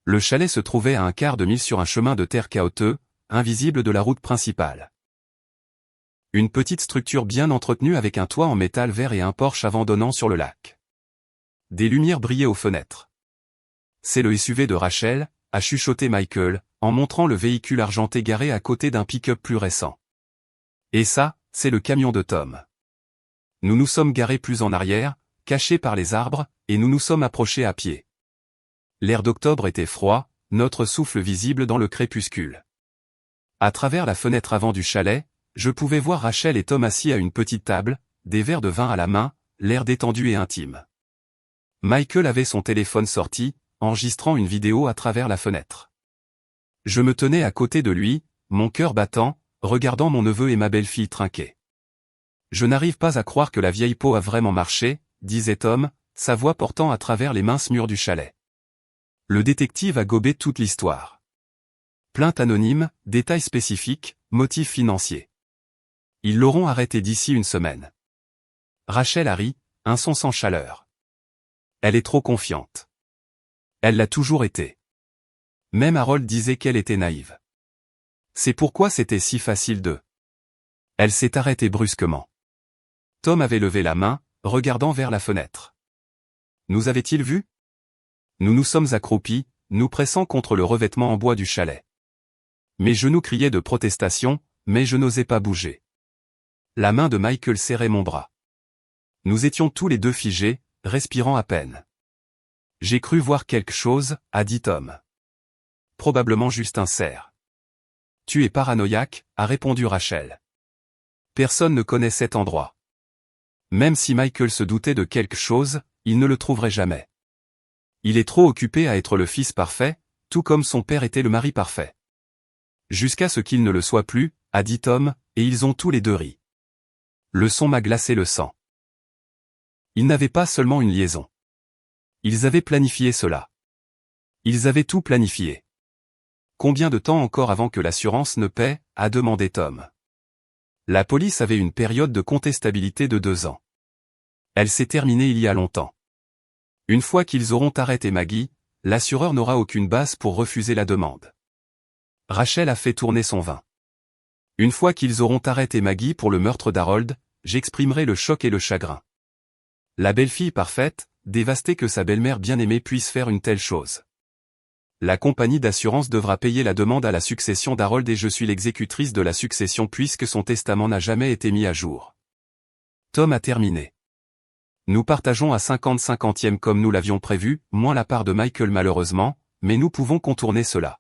Le chalet se trouvait à un quart de mille sur un chemin de terre caouteux, invisible de la route principale. Une petite structure bien entretenue avec un toit en métal vert et un porche avant donnant sur le lac. Des lumières brillaient aux fenêtres. C'est le SUV de Rachel, a chuchoté Michael, en montrant le véhicule argenté garé à côté d'un pick-up plus récent. Et ça, c'est le camion de Tom. Nous nous sommes garés plus en arrière, cachés par les arbres, et nous nous sommes approchés à pied. L'air d'octobre était froid, notre souffle visible dans le crépuscule. À travers la fenêtre avant du chalet, je pouvais voir Rachel et Tom assis à une petite table, des verres de vin à la main, l'air détendu et intime. Michael avait son téléphone sorti, enregistrant une vidéo à travers la fenêtre. Je me tenais à côté de lui, mon cœur battant, regardant mon neveu et ma belle-fille trinquer. Je n'arrive pas à croire que la vieille peau a vraiment marché, disait Tom, sa voix portant à travers les minces murs du chalet. Le détective a gobé toute l'histoire. Plainte anonyme, détails spécifiques, motifs financiers. Ils l'auront arrêté d'ici une semaine. Rachel a ri, un son sans chaleur. Elle est trop confiante. Elle l'a toujours été. Même Harold disait qu'elle était naïve. C'est pourquoi c'était si facile de... Elle s'est arrêtée brusquement. Tom avait levé la main, regardant vers la fenêtre. Nous avait-il vus? Nous nous sommes accroupis, nous pressant contre le revêtement en bois du chalet. Mes genoux criaient de protestation, mais je n'osais pas bouger. La main de Michael serrait mon bras. Nous étions tous les deux figés, respirant à peine. J'ai cru voir quelque chose, a dit Tom. Probablement juste un cerf. Tu es paranoïaque, a répondu Rachel. Personne ne connaît cet endroit. Même si Michael se doutait de quelque chose, il ne le trouverait jamais. Il est trop occupé à être le fils parfait, tout comme son père était le mari parfait. Jusqu'à ce qu'il ne le soit plus, a dit Tom, et ils ont tous les deux ri. Le son m'a glacé le sang. Ils n'avaient pas seulement une liaison. Ils avaient planifié cela. Ils avaient tout planifié. Combien de temps encore avant que l'assurance ne paie, a demandé Tom. La police avait une période de contestabilité de 2 ans. Elle s'est terminée il y a longtemps. Une fois qu'ils auront arrêté Maggie, l'assureur n'aura aucune base pour refuser la demande. Rachel a fait tourner son vin. Une fois qu'ils auront arrêté Maggie pour le meurtre d'Harold, j'exprimerai le choc et le chagrin. La belle-fille parfaite, dévastée que sa belle-mère bien-aimée puisse faire une telle chose. La compagnie d'assurance devra payer la demande à la succession d'Harold et je suis l'exécutrice de la succession puisque son testament n'a jamais été mis à jour. Tom a terminé. Nous partageons à 50-50e comme nous l'avions prévu, moins la part de Michael malheureusement, mais nous pouvons contourner cela.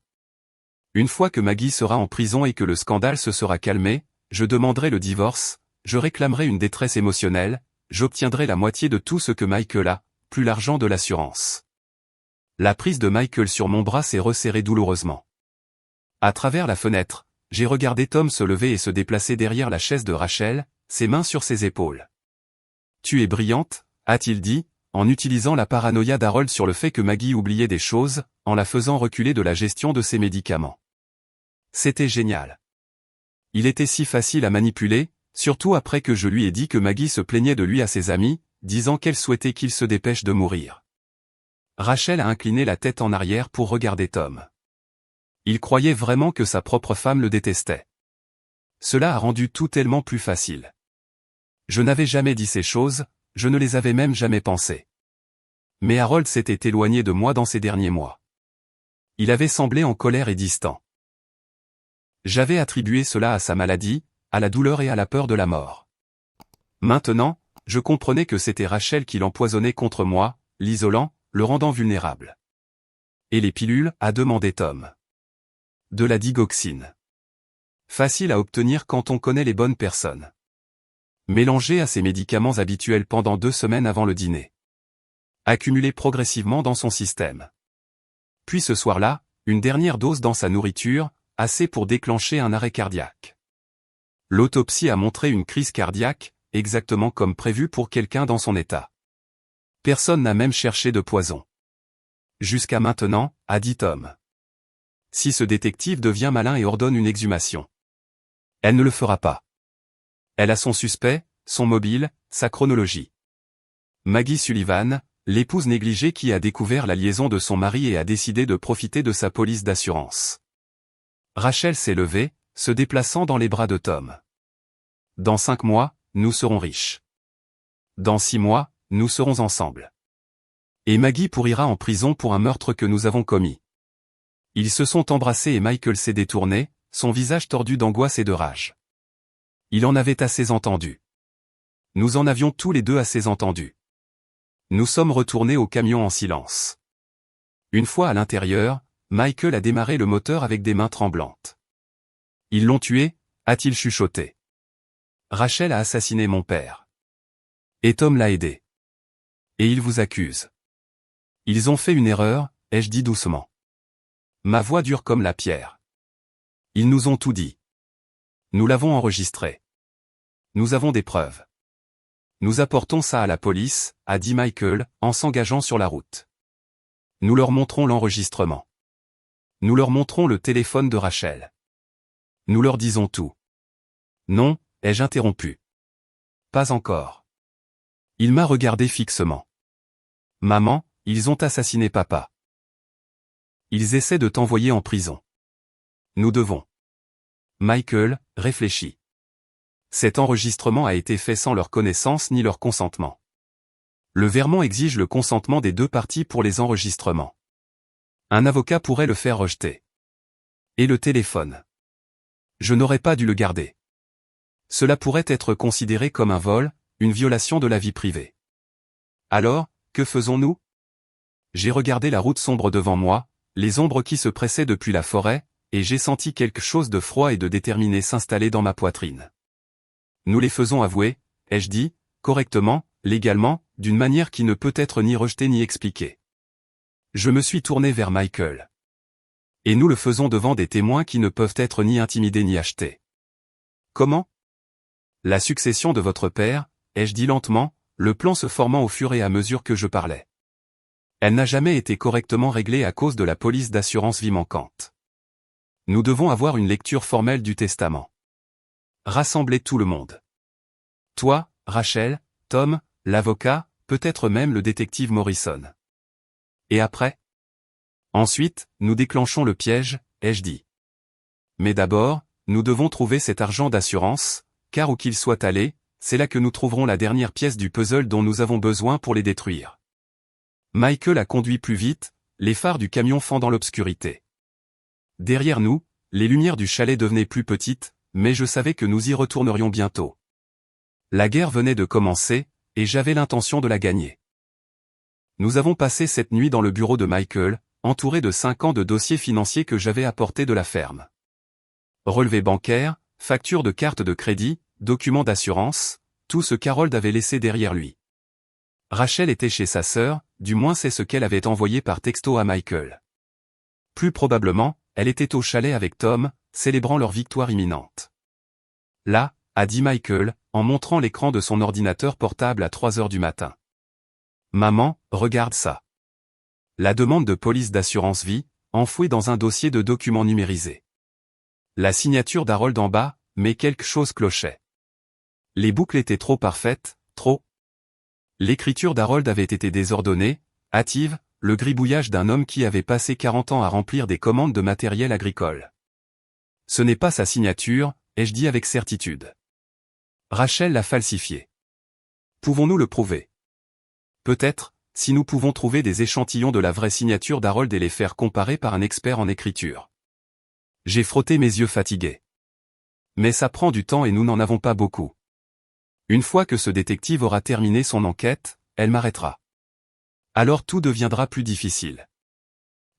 Une fois que Maggie sera en prison et que le scandale se sera calmé, je demanderai le divorce, je réclamerai une détresse émotionnelle, j'obtiendrai la moitié de tout ce que Michael a, plus l'argent de l'assurance. La prise de Michael sur mon bras s'est resserrée douloureusement. À travers la fenêtre, j'ai regardé Tom se lever et se déplacer derrière la chaise de Rachel, ses mains sur ses épaules. « Tu es brillante », a-t-il dit, en utilisant la paranoïa d'Harold sur le fait que Maggie oubliait des choses, en la faisant reculer de la gestion de ses médicaments. C'était génial. Il était si facile à manipuler, surtout après que je lui ai dit que Maggie se plaignait de lui à ses amis, disant qu'elle souhaitait qu'il se dépêche de mourir. Rachel a incliné la tête en arrière pour regarder Tom. Il croyait vraiment que sa propre femme le détestait. Cela a rendu tout tellement plus facile. Je n'avais jamais dit ces choses, je ne les avais même jamais pensées. Mais Harold s'était éloigné de moi dans ces derniers mois. Il avait semblé en colère et distant. J'avais attribué cela à sa maladie, à la douleur et à la peur de la mort. Maintenant, je comprenais que c'était Rachel qui l'empoisonnait contre moi, l'isolant, le rendant vulnérable. Et les pilules, a demandé Tom. De la digoxine. Facile à obtenir quand on connaît les bonnes personnes. Mélangé à ses médicaments habituels pendant 2 semaines avant le dîner. Accumulé progressivement dans son système. Puis ce soir-là, une dernière dose dans sa nourriture, assez pour déclencher un arrêt cardiaque. L'autopsie a montré une crise cardiaque, exactement comme prévu pour quelqu'un dans son état. Personne n'a même cherché de poison. Jusqu'à maintenant, a dit Tom. Si ce détective devient malin et ordonne une exhumation. Elle ne le fera pas. Elle a son suspect, son mobile, sa chronologie. Maggie Sullivan, l'épouse négligée qui a découvert la liaison de son mari et a décidé de profiter de sa police d'assurance. Rachel s'est levée, se déplaçant dans les bras de Tom. Dans 5 mois, nous serons riches. Dans 6 mois, nous serons ensemble. Et Maggie pourrira en prison pour un meurtre que nous avons commis. Ils se sont embrassés et Michael s'est détourné, son visage tordu d'angoisse et de rage. Il en avait assez entendu. Nous en avions tous les deux assez entendu. Nous sommes retournés au camion en silence. Une fois à l'intérieur, Michael a démarré le moteur avec des mains tremblantes. Ils l'ont tué, a-t-il chuchoté. Rachel a assassiné mon père. Et Tom l'a aidé. Et ils vous accusent. Ils ont fait une erreur, ai-je dit doucement. Ma voix dure comme la pierre. Ils nous ont tout dit. Nous l'avons enregistré. Nous avons des preuves. Nous apportons ça à la police, a dit Michael, en s'engageant sur la route. Nous leur montrons l'enregistrement. Nous leur montrons le téléphone de Rachel. Nous leur disons tout. Non, ai-je interrompu. Pas encore. Il m'a regardé fixement. Maman, ils ont assassiné papa. Ils essaient de t'envoyer en prison. Nous devons. Michael, réfléchit. Cet enregistrement a été fait sans leur connaissance ni leur consentement. Le Vermont exige le consentement des 2 parties pour les enregistrements. Un avocat pourrait le faire rejeter. Et le téléphone. Je n'aurais pas dû le garder. Cela pourrait être considéré comme un vol, une violation de la vie privée. Alors, que faisons-nous? J'ai regardé la route sombre devant moi, les ombres qui se pressaient depuis la forêt, et j'ai senti quelque chose de froid et de déterminé s'installer dans ma poitrine. Nous les faisons avouer, ai-je dit, correctement, légalement, d'une manière qui ne peut être ni rejetée ni expliquée. Je me suis tourné vers Michael. Et nous le faisons devant des témoins qui ne peuvent être ni intimidés ni achetés. Comment? La succession de votre père, ai-je dit lentement, le plan se formant au fur et à mesure que je parlais. Elle n'a jamais été correctement réglée à cause de la police d'assurance vie manquante. Nous devons avoir une lecture formelle du testament. Rassembler tout le monde. Toi, Rachel, Tom, l'avocat, peut-être même le détective Morrison. Et après? Ensuite, nous déclenchons le piège, ai-je dit. Mais d'abord, nous devons trouver cet argent d'assurance, car où qu'il soit allé, c'est là que nous trouverons la dernière pièce du puzzle dont nous avons besoin pour les détruire. Michael a conduit plus vite, les phares du camion fendant l'obscurité. Derrière nous, les lumières du chalet devenaient plus petites, mais je savais que nous y retournerions bientôt. La guerre venait de commencer, et j'avais l'intention de la gagner. Nous avons passé cette nuit dans le bureau de Michael, entouré de 5 ans de dossiers financiers que j'avais apportés de la ferme. Relevés bancaires, factures de cartes de crédit, documents d'assurance, tout ce qu'Harold avait laissé derrière lui. Rachel était chez sa sœur, du moins c'est ce qu'elle avait envoyé par texto à Michael. Plus probablement, elle était au chalet avec Tom, célébrant leur victoire imminente. Là, a dit Michael, en montrant l'écran de son ordinateur portable à 3 heures du matin. Maman, regarde ça. La demande de police d'assurance vie, enfouie dans un dossier de documents numérisés. La signature d'Harold en bas, mais quelque chose clochait. Les boucles étaient trop parfaites, trop. L'écriture d'Harold avait été désordonnée, hâtive, le gribouillage d'un homme qui avait passé 40 ans à remplir des commandes de matériel agricole. Ce n'est pas sa signature, ai-je dit avec certitude. Rachel l'a falsifié. Pouvons-nous le prouver? Peut-être, si nous pouvons trouver des échantillons de la vraie signature d'Harold et les faire comparer par un expert en écriture. J'ai frotté mes yeux fatigués. Mais ça prend du temps et nous n'en avons pas beaucoup. Une fois que ce détective aura terminé son enquête, elle m'arrêtera. Alors tout deviendra plus difficile.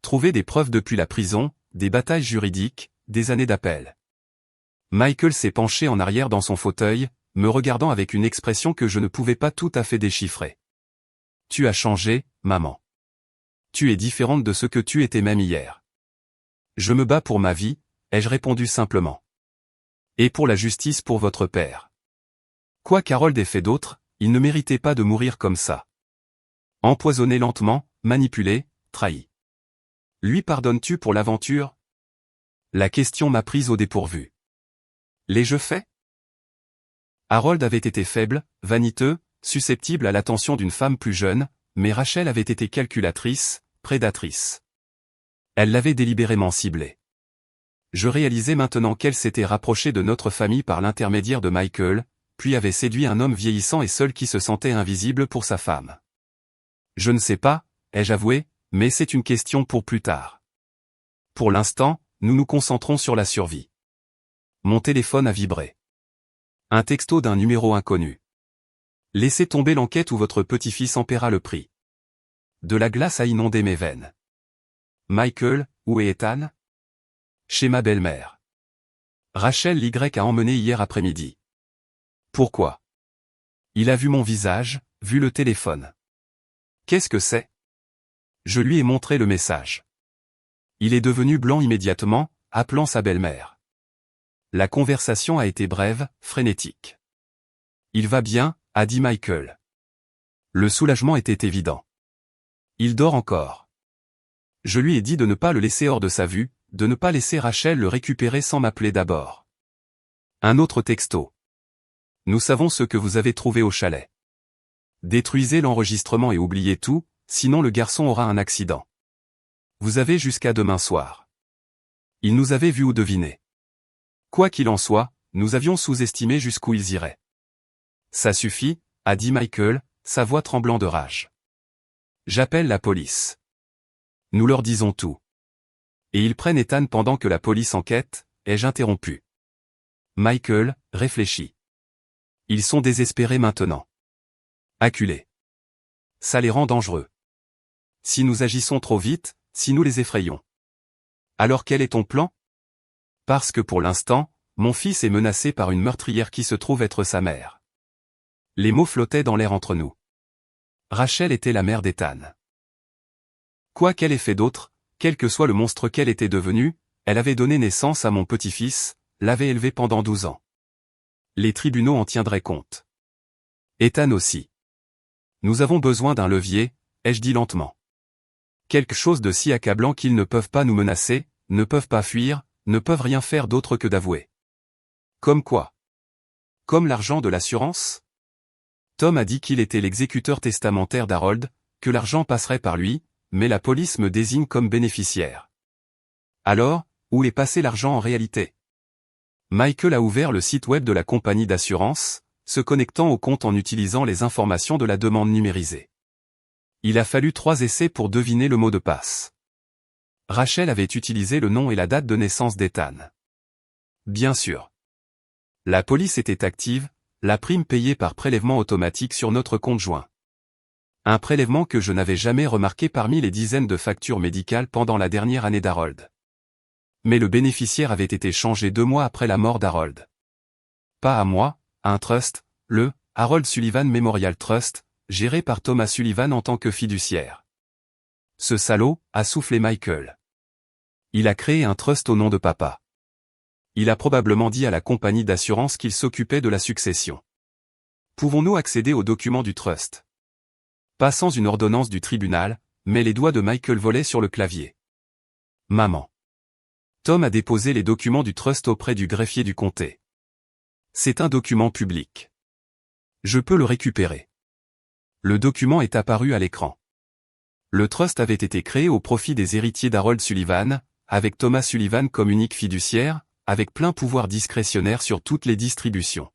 Trouver des preuves depuis la prison, des batailles juridiques, des années d'appel. Michael s'est penché en arrière dans son fauteuil, me regardant avec une expression que je ne pouvais pas tout à fait déchiffrer. Tu as changé, maman. Tu es différente de ce que tu étais même hier. Je me bats pour ma vie, ai-je répondu simplement. Et pour la justice pour votre père. Quoi qu'Harold ait fait d'autre, il ne méritait pas de mourir comme ça. Empoisonné lentement, manipulé, trahi. Lui pardonnes-tu pour l'aventure? La question m'a prise au dépourvu. L'ai-je fait? Harold avait été faible, vaniteux, susceptible à l'attention d'une femme plus jeune, mais Rachel avait été calculatrice, prédatrice. Elle l'avait délibérément ciblé. Je réalisais maintenant qu'elle s'était rapprochée de notre famille par l'intermédiaire de Michael, puis avait séduit un homme vieillissant et seul qui se sentait invisible pour sa femme. Je ne sais pas, ai-je avoué, mais c'est une question pour plus tard. Pour l'instant, nous nous concentrons sur la survie. Mon téléphone a vibré. Un texto d'un numéro inconnu. Laissez tomber l'enquête ou votre petit-fils en paiera le prix. De la glace a inondé mes veines. Michael, où est Ethan? Chez ma belle-mère. Rachel l'Y a emmené hier après-midi. Pourquoi? Il a vu mon visage, vu le téléphone. Qu'est-ce que c'est? Je lui ai montré le message. Il est devenu blanc immédiatement, appelant sa belle-mère. La conversation a été brève, frénétique. Il va bien, a dit Michael. Le soulagement était évident. Il dort encore. Je lui ai dit de ne pas le laisser hors de sa vue, de ne pas laisser Rachel le récupérer sans m'appeler d'abord. Un autre texto. Nous savons ce que vous avez trouvé au chalet. Détruisez l'enregistrement et oubliez tout, sinon le garçon aura un accident. Vous avez jusqu'à demain soir. Ils nous avaient vus ou devinés. Quoi qu'il en soit, nous avions sous-estimé jusqu'où ils iraient. Ça suffit, a dit Michael, sa voix tremblant de rage. J'appelle la police. Nous leur disons tout. Et ils prennent Ethan pendant que la police enquête, ai-je interrompu. Michael, réfléchis. Ils sont désespérés maintenant. Acculés. Ça les rend dangereux. Si nous agissons trop vite, si nous les effrayons. Alors quel est ton plan? Parce que pour l'instant, mon fils est menacé par une meurtrière qui se trouve être sa mère. Les mots flottaient dans l'air entre nous. Rachel était la mère d'Ethan. Quoi qu'elle ait fait d'autre, quel que soit le monstre qu'elle était devenue, elle avait donné naissance à mon petit-fils, l'avait élevé pendant 12 ans. Les tribunaux en tiendraient compte. Ethan aussi. Nous avons besoin d'un levier, ai-je dit lentement. Quelque chose de si accablant qu'ils ne peuvent pas nous menacer, ne peuvent pas fuir, ne peuvent rien faire d'autre que d'avouer. Comme quoi? Comme l'argent de l'assurance? Tom a dit qu'il était l'exécuteur testamentaire d'Harold, que l'argent passerait par lui, mais la police me désigne comme bénéficiaire. Alors, où est passé l'argent en réalité? Michael a ouvert le site web de la compagnie d'assurance, se connectant au compte en utilisant les informations de la demande numérisée. Il a fallu 3 essais pour deviner le mot de passe. Rachel avait utilisé le nom et la date de naissance d'Ethan. Bien sûr. La police était active, la prime payée par prélèvement automatique sur notre compte joint. Un prélèvement que je n'avais jamais remarqué parmi les dizaines de factures médicales pendant la dernière année d'Harold. Mais le bénéficiaire avait été changé 2 mois après la mort d'Harold. Pas à moi, à un trust, le Harold Sullivan Memorial Trust, géré par Thomas Sullivan en tant que fiduciaire. Ce salaud, a soufflé Michael. Il a créé un trust au nom de papa. Il a probablement dit à la compagnie d'assurance qu'il s'occupait de la succession. Pouvons-nous accéder aux documents du trust? Pas sans une ordonnance du tribunal, mais les doigts de Michael volaient sur le clavier. Maman. Tom a déposé les documents du trust auprès du greffier du comté. C'est un document public. Je peux le récupérer. Le document est apparu à l'écran. Le trust avait été créé au profit des héritiers d'Harold Sullivan, avec Thomas Sullivan comme unique fiduciaire, avec plein pouvoir discrétionnaire sur toutes les distributions.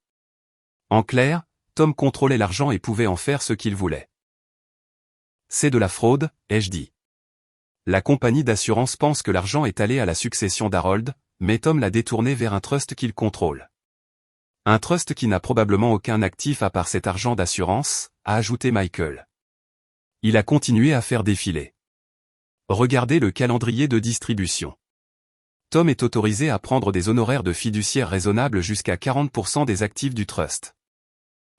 En clair, Tom contrôlait l'argent et pouvait en faire ce qu'il voulait. C'est de la fraude, ai-je dit. La compagnie d'assurance pense que l'argent est allé à la succession d'Harold, mais Tom l'a détourné vers un trust qu'il contrôle. Un trust qui n'a probablement aucun actif à part cet argent d'assurance, a ajouté Michael. Il a continué à faire défiler. Regardez le calendrier de distribution. Tom est autorisé à prendre des honoraires de fiduciaire raisonnables jusqu'à 40% des actifs du trust.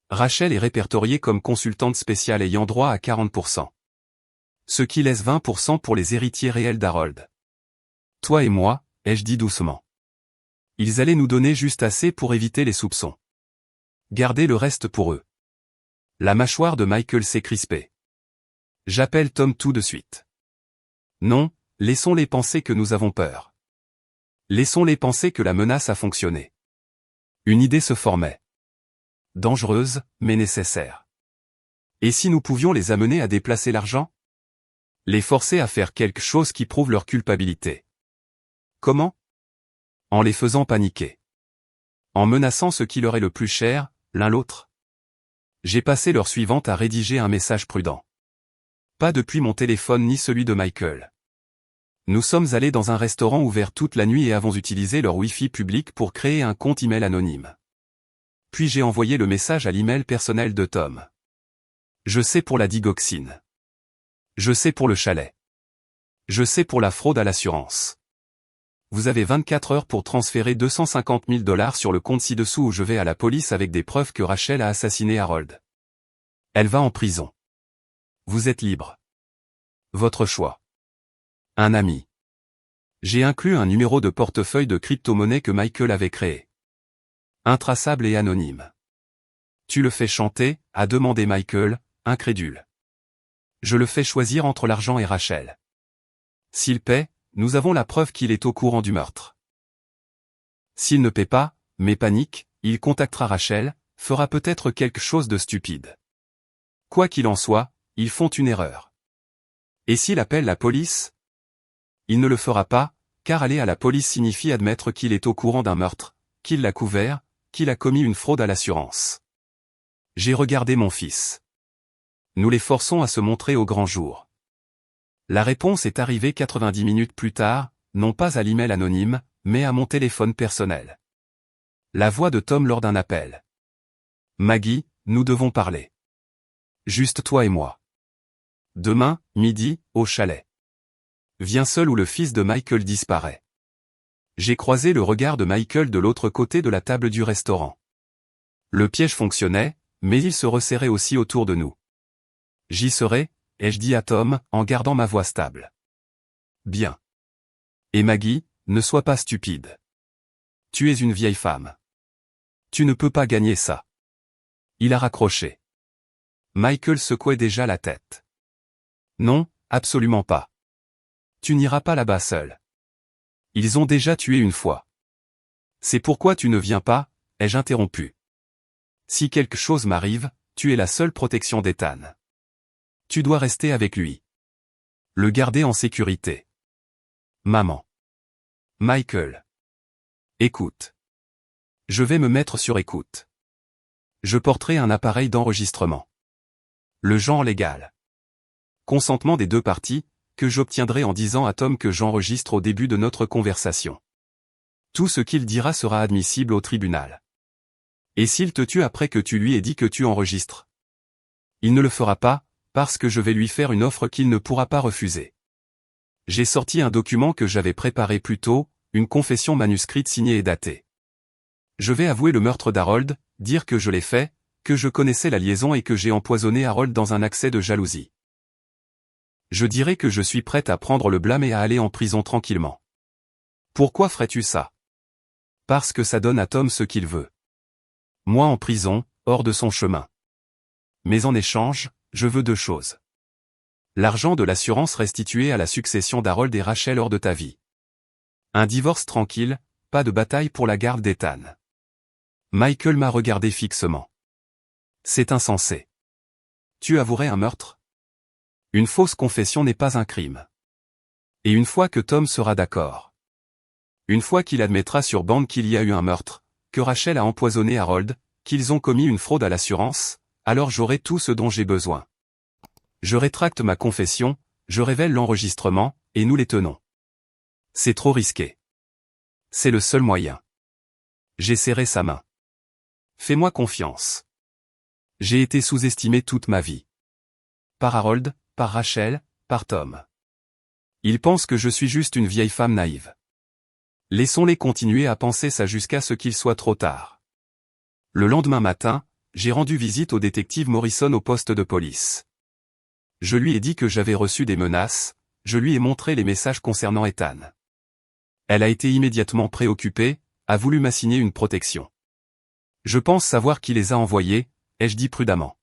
Rachel est répertoriée comme consultante spéciale ayant droit à 40%. Ce qui laisse 20% pour les héritiers réels d'Harold. Toi et moi, ai-je dit doucement. Ils allaient nous donner juste assez pour éviter les soupçons. Gardez le reste pour eux. La mâchoire de Michael s'est crispée. J'appelle Tom tout de suite. Non, laissons-les penser que nous avons peur. Laissons-les penser que la menace a fonctionné. Une idée se formait. Dangereuse, mais nécessaire. Et si nous pouvions les amener à déplacer l'argent? Les forcer à faire quelque chose qui prouve leur culpabilité. Comment? En les faisant paniquer. En menaçant ce qui leur est le plus cher, l'un l'autre. J'ai passé l'heure suivante à rédiger un message prudent. Pas depuis mon téléphone ni celui de Michael. Nous sommes allés dans un restaurant ouvert toute la nuit et avons utilisé leur Wi-Fi public pour créer un compte email anonyme. Puis j'ai envoyé le message à l'email personnel de Tom. Je sais pour la digoxine. Je sais pour le chalet. Je sais pour la fraude à l'assurance. Vous avez 24 heures pour transférer 250 000 $ sur le compte ci-dessous ou je vais à la police avec des preuves que Rachel a assassiné Harold. Elle va en prison. Vous êtes libre. Votre choix. Un ami. J'ai inclus un numéro de portefeuille de crypto-monnaie que Michael avait créé. Intraçable et anonyme. Tu le fais chanter, a demandé Michael, incrédule. Je le fais choisir entre l'argent et Rachel. S'il paie, nous avons la preuve qu'il est au courant du meurtre. S'il ne paie pas, mais panique, il contactera Rachel, fera peut-être quelque chose de stupide. Quoi qu'il en soit, ils font une erreur. Et s'il appelle la police? Il ne le fera pas, car aller à la police signifie admettre qu'il est au courant d'un meurtre, qu'il l'a couvert, qu'il a commis une fraude à l'assurance. J'ai regardé mon fils. Nous les forçons à se montrer au grand jour. La réponse est arrivée 90 minutes plus tard, non pas à l'email anonyme, mais à mon téléphone personnel. La voix de Tom lors d'un appel. Maggie, nous devons parler. Juste toi et moi. Demain, midi, au chalet. Viens seul ou le fils de Michael disparaît. J'ai croisé le regard de Michael de l'autre côté de la table du restaurant. Le piège fonctionnait, mais il se resserrait aussi autour de nous. J'y serai, ai-je dit à Tom, en gardant ma voix stable. Bien. Et Maggie, ne sois pas stupide. Tu es une vieille femme. Tu ne peux pas gagner ça. Il a raccroché. Michael secouait déjà la tête. Non, absolument pas. Tu n'iras pas là-bas seul. Ils ont déjà tué une fois. C'est pourquoi tu ne viens pas, ai-je interrompu. Si quelque chose m'arrive, tu es la seule protection d'Ethan. Tu dois rester avec lui. Le garder en sécurité. Maman. Michael. Écoute. Je vais me mettre sur écoute. Je porterai un appareil d'enregistrement. Le genre légal. Consentement des deux parties, que j'obtiendrai en disant à Tom que j'enregistre au début de notre conversation. Tout ce qu'il dira sera admissible au tribunal. Et s'il te tue après que tu lui aies dit que tu enregistres? Il ne le fera pas, parce que je vais lui faire une offre qu'il ne pourra pas refuser. J'ai sorti un document que j'avais préparé plus tôt, une confession manuscrite signée et datée. Je vais avouer le meurtre d'Harold, dire que je l'ai fait, que je connaissais la liaison et que j'ai empoisonné Harold dans un accès de jalousie. Je dirais que je suis prête à prendre le blâme et à aller en prison tranquillement. Pourquoi ferais-tu ça? Parce que ça donne à Tom ce qu'il veut. Moi en prison, hors de son chemin. Mais en échange, je veux deux choses. L'argent de l'assurance restitué à la succession d'Harold et Rachel hors de ta vie. Un divorce tranquille, pas de bataille pour la garde d'Ethan. Michael m'a regardé fixement. C'est insensé. Tu avouerais un meurtre? Une fausse confession n'est pas un crime. Et une fois que Tom sera d'accord. Une fois qu'il admettra sur bande qu'il y a eu un meurtre, que Rachel a empoisonné Harold, qu'ils ont commis une fraude à l'assurance, alors j'aurai tout ce dont j'ai besoin. Je rétracte ma confession, je révèle l'enregistrement, et nous les tenons. C'est trop risqué. C'est le seul moyen. J'ai serré sa main. Fais-moi confiance. J'ai été sous-estimé toute ma vie. Par Harold, par Rachel, par Tom. Ils pensent que je suis juste une vieille femme naïve. Laissons-les continuer à penser ça jusqu'à ce qu'il soit trop tard. Le lendemain matin, j'ai rendu visite au détective Morrison au poste de police. Je lui ai dit que j'avais reçu des menaces, je lui ai montré les messages concernant Ethan. Elle a été immédiatement préoccupée, a voulu m'assigner une protection. Je pense savoir qui les a envoyés, ai-je dit prudemment.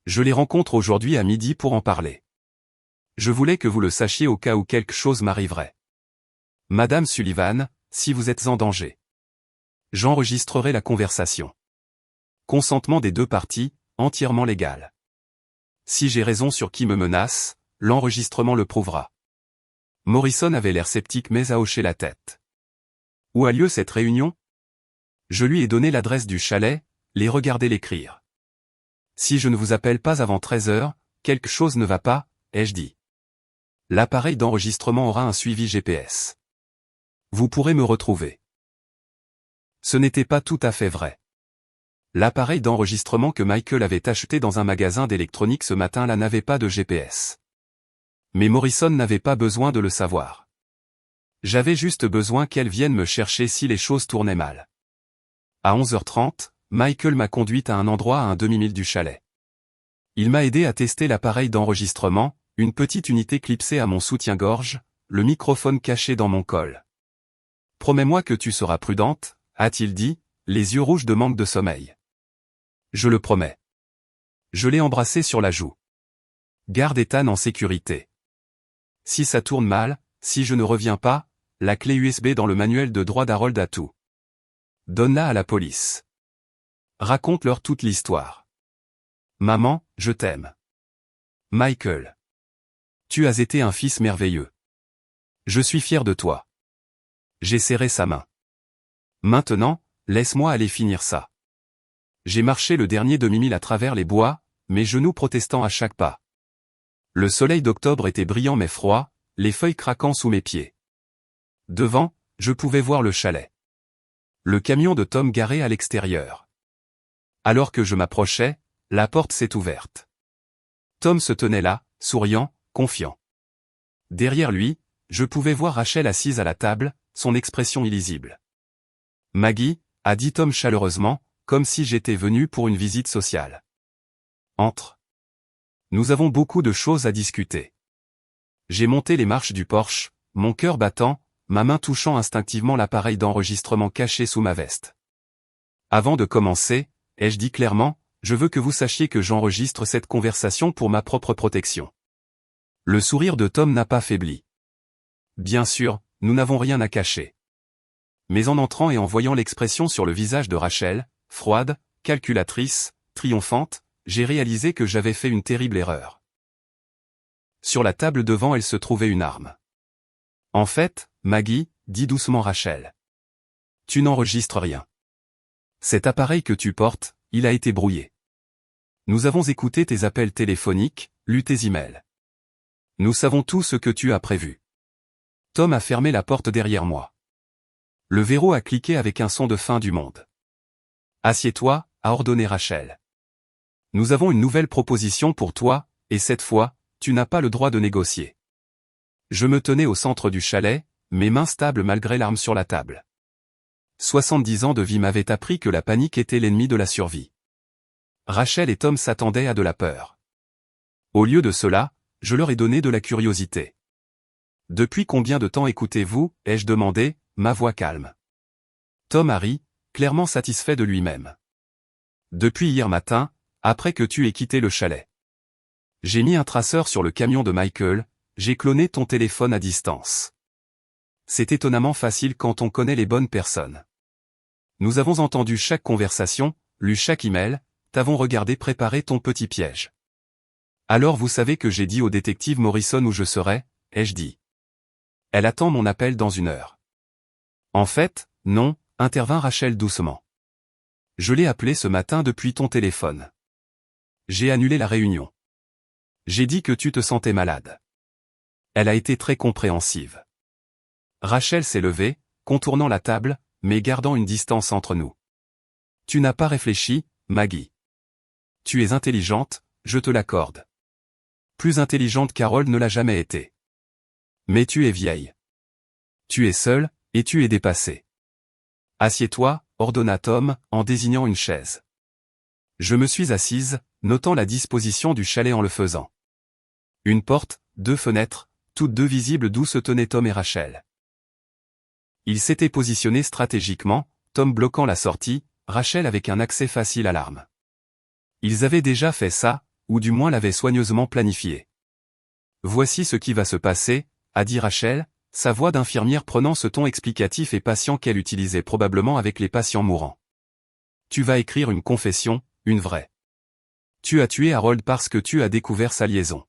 Je les rencontre aujourd'hui à midi pour en parler. Je voulais que vous le sachiez au cas où quelque chose m'arriverait. Madame Sullivan, si vous êtes en danger. J'enregistrerai la conversation. Consentement des deux parties, entièrement légal. Si j'ai raison sur qui me menace, l'enregistrement le prouvera. Morrison avait l'air sceptique mais a hoché la tête. Où a lieu cette réunion? Je lui ai donné l'adresse du chalet, les regarder l'écrire. Si je ne vous appelle pas avant 13 heures, quelque chose ne va pas, ai-je dit. L'appareil d'enregistrement aura un suivi GPS. Vous pourrez me retrouver. Ce n'était pas tout à fait vrai. L'appareil d'enregistrement que Michael avait acheté dans un magasin d'électronique ce matin-là n'avait pas de GPS. Mais Morrison n'avait pas besoin de le savoir. J'avais juste besoin qu'elle vienne me chercher si les choses tournaient mal. À 11h30, Michael m'a conduite à un endroit à un demi-mille du chalet. Il m'a aidé à tester l'appareil d'enregistrement, une petite unité clipsée à mon soutien-gorge, le microphone caché dans mon col. Promets-moi que tu seras prudente, a-t-il dit, les yeux rouges de manque de sommeil. Je le promets. Je l'ai embrassé sur la joue. Garde Ethan en sécurité. Si ça tourne mal, si je ne reviens pas, la clé USB dans le manuel de droit d'Harold a tout. Donne-la à la police. Raconte-leur toute l'histoire. Maman, je t'aime. Michael. Tu as été un fils merveilleux. Je suis fier de toi. J'ai serré sa main. Maintenant, laisse-moi aller finir ça. J'ai marché le dernier demi-mille à travers les bois, mes genoux protestant à chaque pas. Le soleil d'octobre était brillant mais froid, les feuilles craquant sous mes pieds. Devant, je pouvais voir le chalet. Le camion de Tom garé à l'extérieur. Alors que je m'approchais, la porte s'est ouverte. Tom se tenait là, souriant, confiant. Derrière lui, je pouvais voir Rachel assise à la table, son expression illisible. Maggie, a dit Tom chaleureusement, comme si j'étais venu pour une visite sociale. Entre. Nous avons beaucoup de choses à discuter. J'ai monté les marches du porche, mon cœur battant, ma main touchant instinctivement l'appareil d'enregistrement caché sous ma veste. Avant de commencer, ai-je dit clairement, je veux que vous sachiez que j'enregistre cette conversation pour ma propre protection. Le sourire de Tom n'a pas faibli. Bien sûr, nous n'avons rien à cacher. Mais en entrant et en voyant l'expression sur le visage de Rachel, froide, calculatrice, triomphante, j'ai réalisé que j'avais fait une terrible erreur. Sur la table devant elle se trouvait une arme. En fait, Maggie, dit doucement Rachel. Tu n'enregistres rien. Cet appareil que tu portes, il a été brouillé. Nous avons écouté tes appels téléphoniques, lu tes emails. Nous savons tout ce que tu as prévu. Tom a fermé la porte derrière moi. Le verrou a cliqué avec un son de fin du monde. Assieds-toi, a ordonné Rachel. Nous avons une nouvelle proposition pour toi, et cette fois, tu n'as pas le droit de négocier. Je me tenais au centre du chalet, mes mains stables malgré l'arme sur la table. 70 ans de vie m'avaient appris que la panique était l'ennemi de la survie. Rachel et Tom s'attendaient à de la peur. Au lieu de cela, je leur ai donné de la curiosité. Depuis combien de temps écoutez-vous, ai-je demandé, ma voix calme. Tom a ri, clairement satisfait de lui-même. Depuis hier matin, après que tu aies quitté le chalet. J'ai mis un traceur sur le camion de Michael, j'ai cloné ton téléphone à distance. C'est étonnamment facile quand on connaît les bonnes personnes. Nous avons entendu chaque conversation, lu chaque email, t'avons regardé préparer ton petit piège. Alors vous savez que j'ai dit au détective Morrison où je serais, ai-je dit. Elle attend mon appel dans 1 heure. En fait, non, intervint Rachel doucement. Je l'ai appelé ce matin depuis ton téléphone. J'ai annulé la réunion. J'ai dit que tu te sentais malade. Elle a été très compréhensive. Rachel s'est levée, contournant la table, mais gardant une distance entre nous. Tu n'as pas réfléchi, Maggie. Tu es intelligente, je te l'accorde. Plus intelligente qu'Harold ne l'a jamais été. Mais tu es vieille. Tu es seule, et tu es dépassée. Assieds-toi, ordonna Tom, en désignant une chaise. Je me suis assise, notant la disposition du chalet en le faisant. Une porte, 2 fenêtres, toutes 2 visibles d'où se tenaient Tom et Rachel. Ils s'étaient positionnés stratégiquement, Tom bloquant la sortie, Rachel avec un accès facile à l'arme. Ils avaient déjà fait ça, ou du moins l'avaient soigneusement planifié. Voici ce qui va se passer, a dit Rachel, sa voix d'infirmière prenant ce ton explicatif et patient qu'elle utilisait probablement avec les patients mourants. Tu vas écrire une confession, une vraie. Tu as tué Harold parce que tu as découvert sa liaison.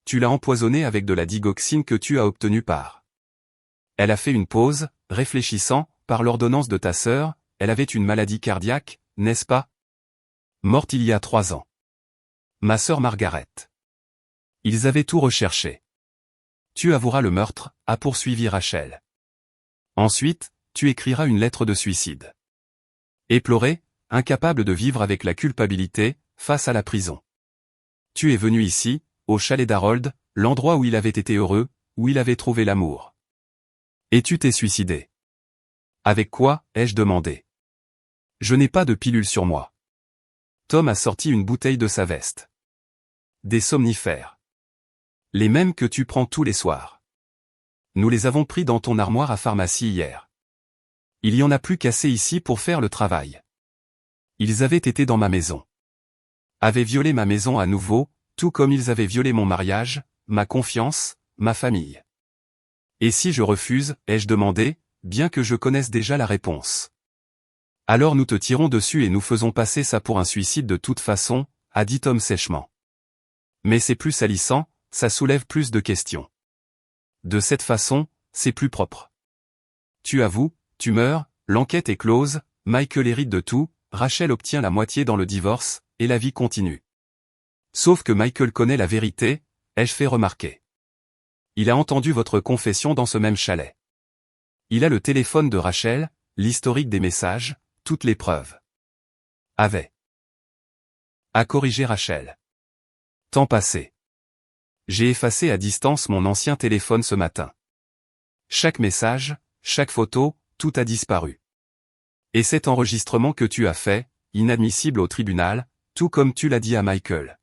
Tu l'as empoisonné avec de la digoxine que tu as obtenue par. Elle a fait une pause, réfléchissant, par l'ordonnance de ta sœur, elle avait une maladie cardiaque, n'est-ce pas? Morte il y a 3 ans. Ma sœur Margaret. Ils avaient tout recherché. Tu avoueras le meurtre, a poursuivi Rachel. Ensuite, tu écriras une lettre de suicide. Éploré, incapable de vivre avec la culpabilité, face à la prison. Tu es venu ici, au chalet d'Harold, l'endroit où il avait été heureux, où il avait trouvé l'amour. Et tu t'es suicidé. Avec quoi, ai-je demandé. Je n'ai pas de pilule sur moi. Tom a sorti une bouteille de sa veste. Des somnifères. Les mêmes que tu prends tous les soirs. Nous les avons pris dans ton armoire à pharmacie hier. Il y en a plus qu'assez ici pour faire le travail. Ils avaient été dans ma maison. Avaient violé ma maison à nouveau, tout comme ils avaient violé mon mariage, ma confiance, ma famille. Et si je refuse, ai-je demandé, bien que je connaisse déjà la réponse. Alors nous te tirons dessus et nous faisons passer ça pour un suicide de toute façon, a dit Tom sèchement. Mais c'est plus salissant, ça soulève plus de questions. De cette façon, c'est plus propre. Tu avoues, tu meurs, l'enquête est close, Michael hérite de tout, Rachel obtient la moitié dans le divorce, et la vie continue. Sauf que Michael connaît la vérité, ai-je fait remarquer. Il a entendu votre confession dans ce même chalet. Il a le téléphone de Rachel, l'historique des messages, toutes les preuves. Avait. A corrigé Rachel. Temps passé. J'ai effacé à distance mon ancien téléphone ce matin. Chaque message, chaque photo, tout a disparu. Et cet enregistrement que tu as fait, inadmissible au tribunal, tout comme tu l'as dit à Michael.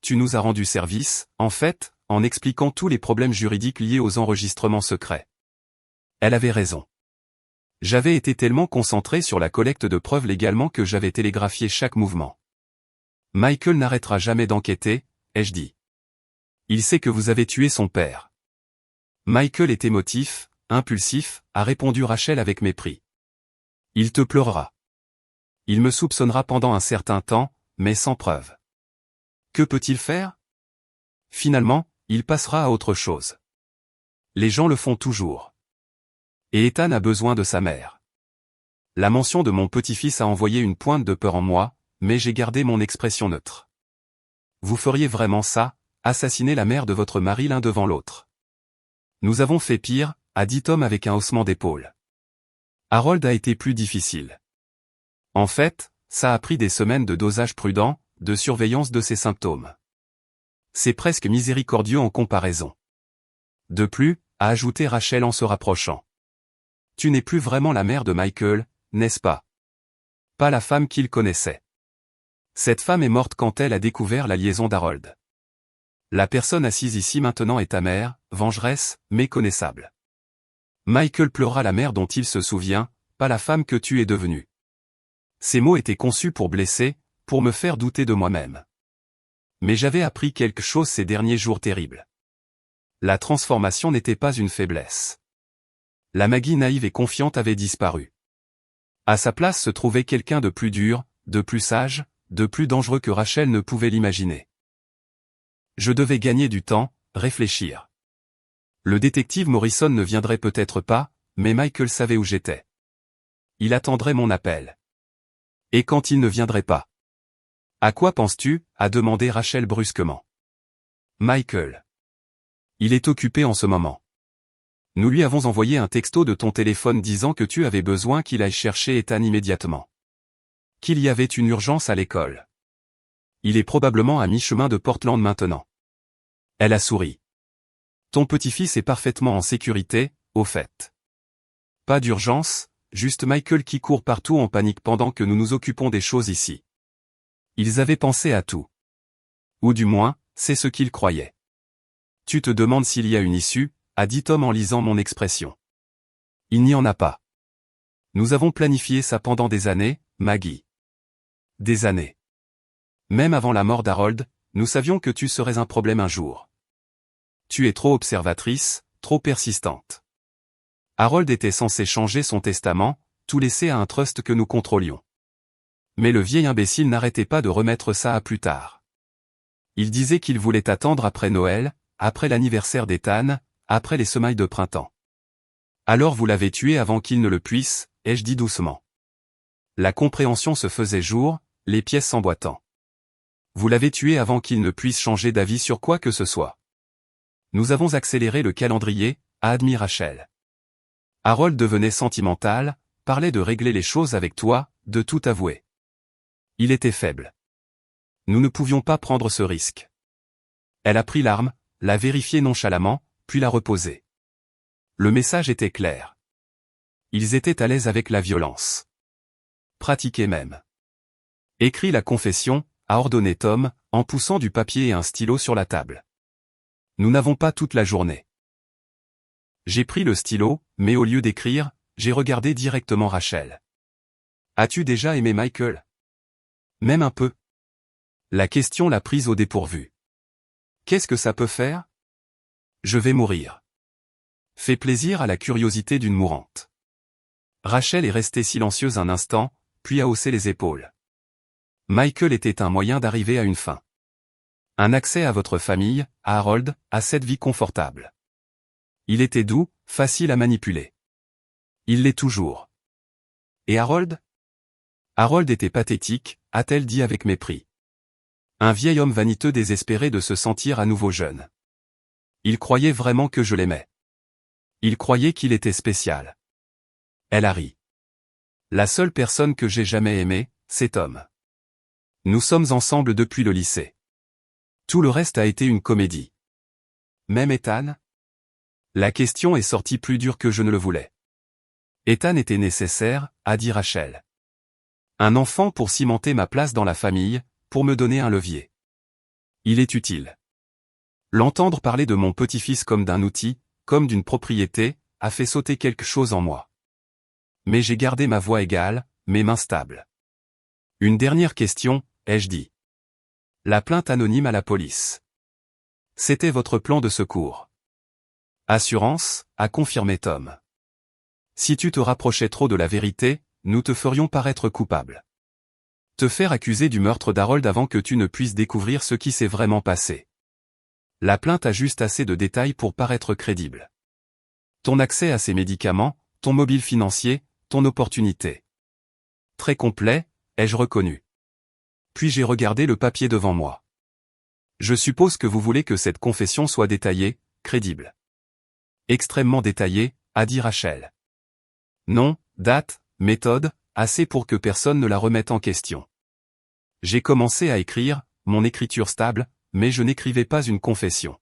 Tu nous as rendu service, en fait, en expliquant tous les problèmes juridiques liés aux enregistrements secrets. Elle avait raison. J'avais été tellement concentré sur la collecte de preuves légalement que j'avais télégraphié chaque mouvement. Michael n'arrêtera jamais d'enquêter, ai-je dit. Il sait que vous avez tué son père. Michael est émotif, impulsif, a répondu Rachel avec mépris. Il te pleurera. Il me soupçonnera pendant un certain temps, mais sans preuve. Que peut-il faire? Finalement, il passera à autre chose. Les gens le font toujours. Et Ethan a besoin de sa mère. La mention de mon petit-fils a envoyé une pointe de peur en moi, mais j'ai gardé mon expression neutre. Vous feriez vraiment ça, assassiner la mère de votre mari l'un devant l'autre. Nous avons fait pire, a dit Tom avec un haussement d'épaule. Harold a été plus difficile. En fait, ça a pris des semaines de dosage prudent, de surveillance de ses symptômes. C'est presque miséricordieux en comparaison. De plus, a ajouté Rachel en se rapprochant. Tu n'es plus vraiment la mère de Michael, n'est-ce pas? Pas la femme qu'il connaissait. Cette femme est morte quand elle a découvert la liaison d'Harold. La personne assise ici maintenant est ta mère, vengeresse, méconnaissable. Michael pleura la mère dont il se souvient, pas la femme que tu es devenue. Ces mots étaient conçus pour blesser, pour me faire douter de moi-même. Mais j'avais appris quelque chose ces derniers jours terribles. La transformation n'était pas une faiblesse. La Maggie naïve et confiante avait disparu. À sa place se trouvait quelqu'un de plus dur, de plus sage, de plus dangereux que Rachel ne pouvait l'imaginer. Je devais gagner du temps, réfléchir. Le détective Morrison ne viendrait peut-être pas, mais Michael savait où j'étais. Il attendrait mon appel. Et quand il ne viendrait pas? À quoi penses-tu? A demandé Rachel brusquement. Michael. Il est occupé en ce moment. Nous lui avons envoyé un texto de ton téléphone disant que tu avais besoin qu'il aille chercher Ethan immédiatement. Qu'il y avait une urgence à l'école. Il est probablement à mi-chemin de Portland maintenant. Elle a souri. Ton petit-fils est parfaitement en sécurité, au fait. Pas d'urgence, juste Michael qui court partout en panique pendant que nous nous occupons des choses ici. Ils avaient pensé à tout. Ou du moins, c'est ce qu'ils croyaient. Tu te demandes s'il y a une issue, a dit Tom en lisant mon expression. Il n'y en a pas. Nous avons planifié ça pendant des années, Maggie. Des années. Même avant la mort d'Harold, nous savions que tu serais un problème un jour. Tu es trop observatrice, trop persistante. Harold était censé changer son testament, tout laisser à un trust que nous contrôlions. Mais le vieil imbécile n'arrêtait pas de remettre ça à plus tard. Il disait qu'il voulait attendre après Noël, après l'anniversaire d'Ethan, après les semailles de printemps. Alors vous l'avez tué avant qu'il ne le puisse, ai-je dit doucement. La compréhension se faisait jour, les pièces s'emboîtant. Vous l'avez tué avant qu'il ne puisse changer d'avis sur quoi que ce soit. Nous avons accéléré le calendrier, a admis Rachel. Harold devenait sentimental, parlait de régler les choses avec toi, de tout avouer. Il était faible. Nous ne pouvions pas prendre ce risque. Elle a pris l'arme, l'a vérifiée nonchalamment, puis l'a reposée. Le message était clair. Ils étaient à l'aise avec la violence. Pratiquaient même. Écris la confession, a ordonné Tom, en poussant du papier et un stylo sur la table. Nous n'avons pas toute la journée. J'ai pris le stylo, mais au lieu d'écrire, j'ai regardé directement Rachel. As-tu déjà aimé Michael? Même un peu. La question l'a prise au dépourvu. Qu'est-ce que ça peut faire? Je vais mourir. Fais plaisir à la curiosité d'une mourante. Rachel est restée silencieuse un instant, puis a haussé les épaules. Michael était un moyen d'arriver à une fin. Un accès à votre famille, à Harold, à cette vie confortable. Il était doux, facile à manipuler. Il l'est toujours. Et Harold? Harold était pathétique, a-t-elle dit avec mépris. Un vieil homme vaniteux désespéré de se sentir à nouveau jeune. Il croyait vraiment que je l'aimais. Il croyait qu'il était spécial. Elle a ri. La seule personne que j'ai jamais aimée, c'est Tom. Nous sommes ensemble depuis le lycée. Tout le reste a été une comédie. Même Ethan? La question est sortie plus dure que je ne le voulais. Ethan était nécessaire, a dit Rachel. Un enfant pour cimenter ma place dans la famille, pour me donner un levier. Il est utile. L'entendre parler de mon petit-fils comme d'un outil, comme d'une propriété, a fait sauter quelque chose en moi. Mais j'ai gardé ma voix égale, mes mains stables. Une dernière question, ai-je dit. La plainte anonyme à la police. C'était votre plan de secours. Assurance, a confirmé Tom. Si tu te rapprochais trop de la vérité, nous te ferions paraître coupable. Te faire accuser du meurtre d'Harold avant que tu ne puisses découvrir ce qui s'est vraiment passé. La plainte a juste assez de détails pour paraître crédible. Ton accès à ces médicaments, ton mobile financier, ton opportunité. Très complet, ai-je reconnu. Puis j'ai regardé le papier devant moi. Je suppose que vous voulez que cette confession soit détaillée, crédible. Extrêmement détaillée, a dit Rachel. Non, date, méthode, assez pour que personne ne la remette en question. J'ai commencé à écrire, mon écriture stable, mais je n'écrivais pas une confession.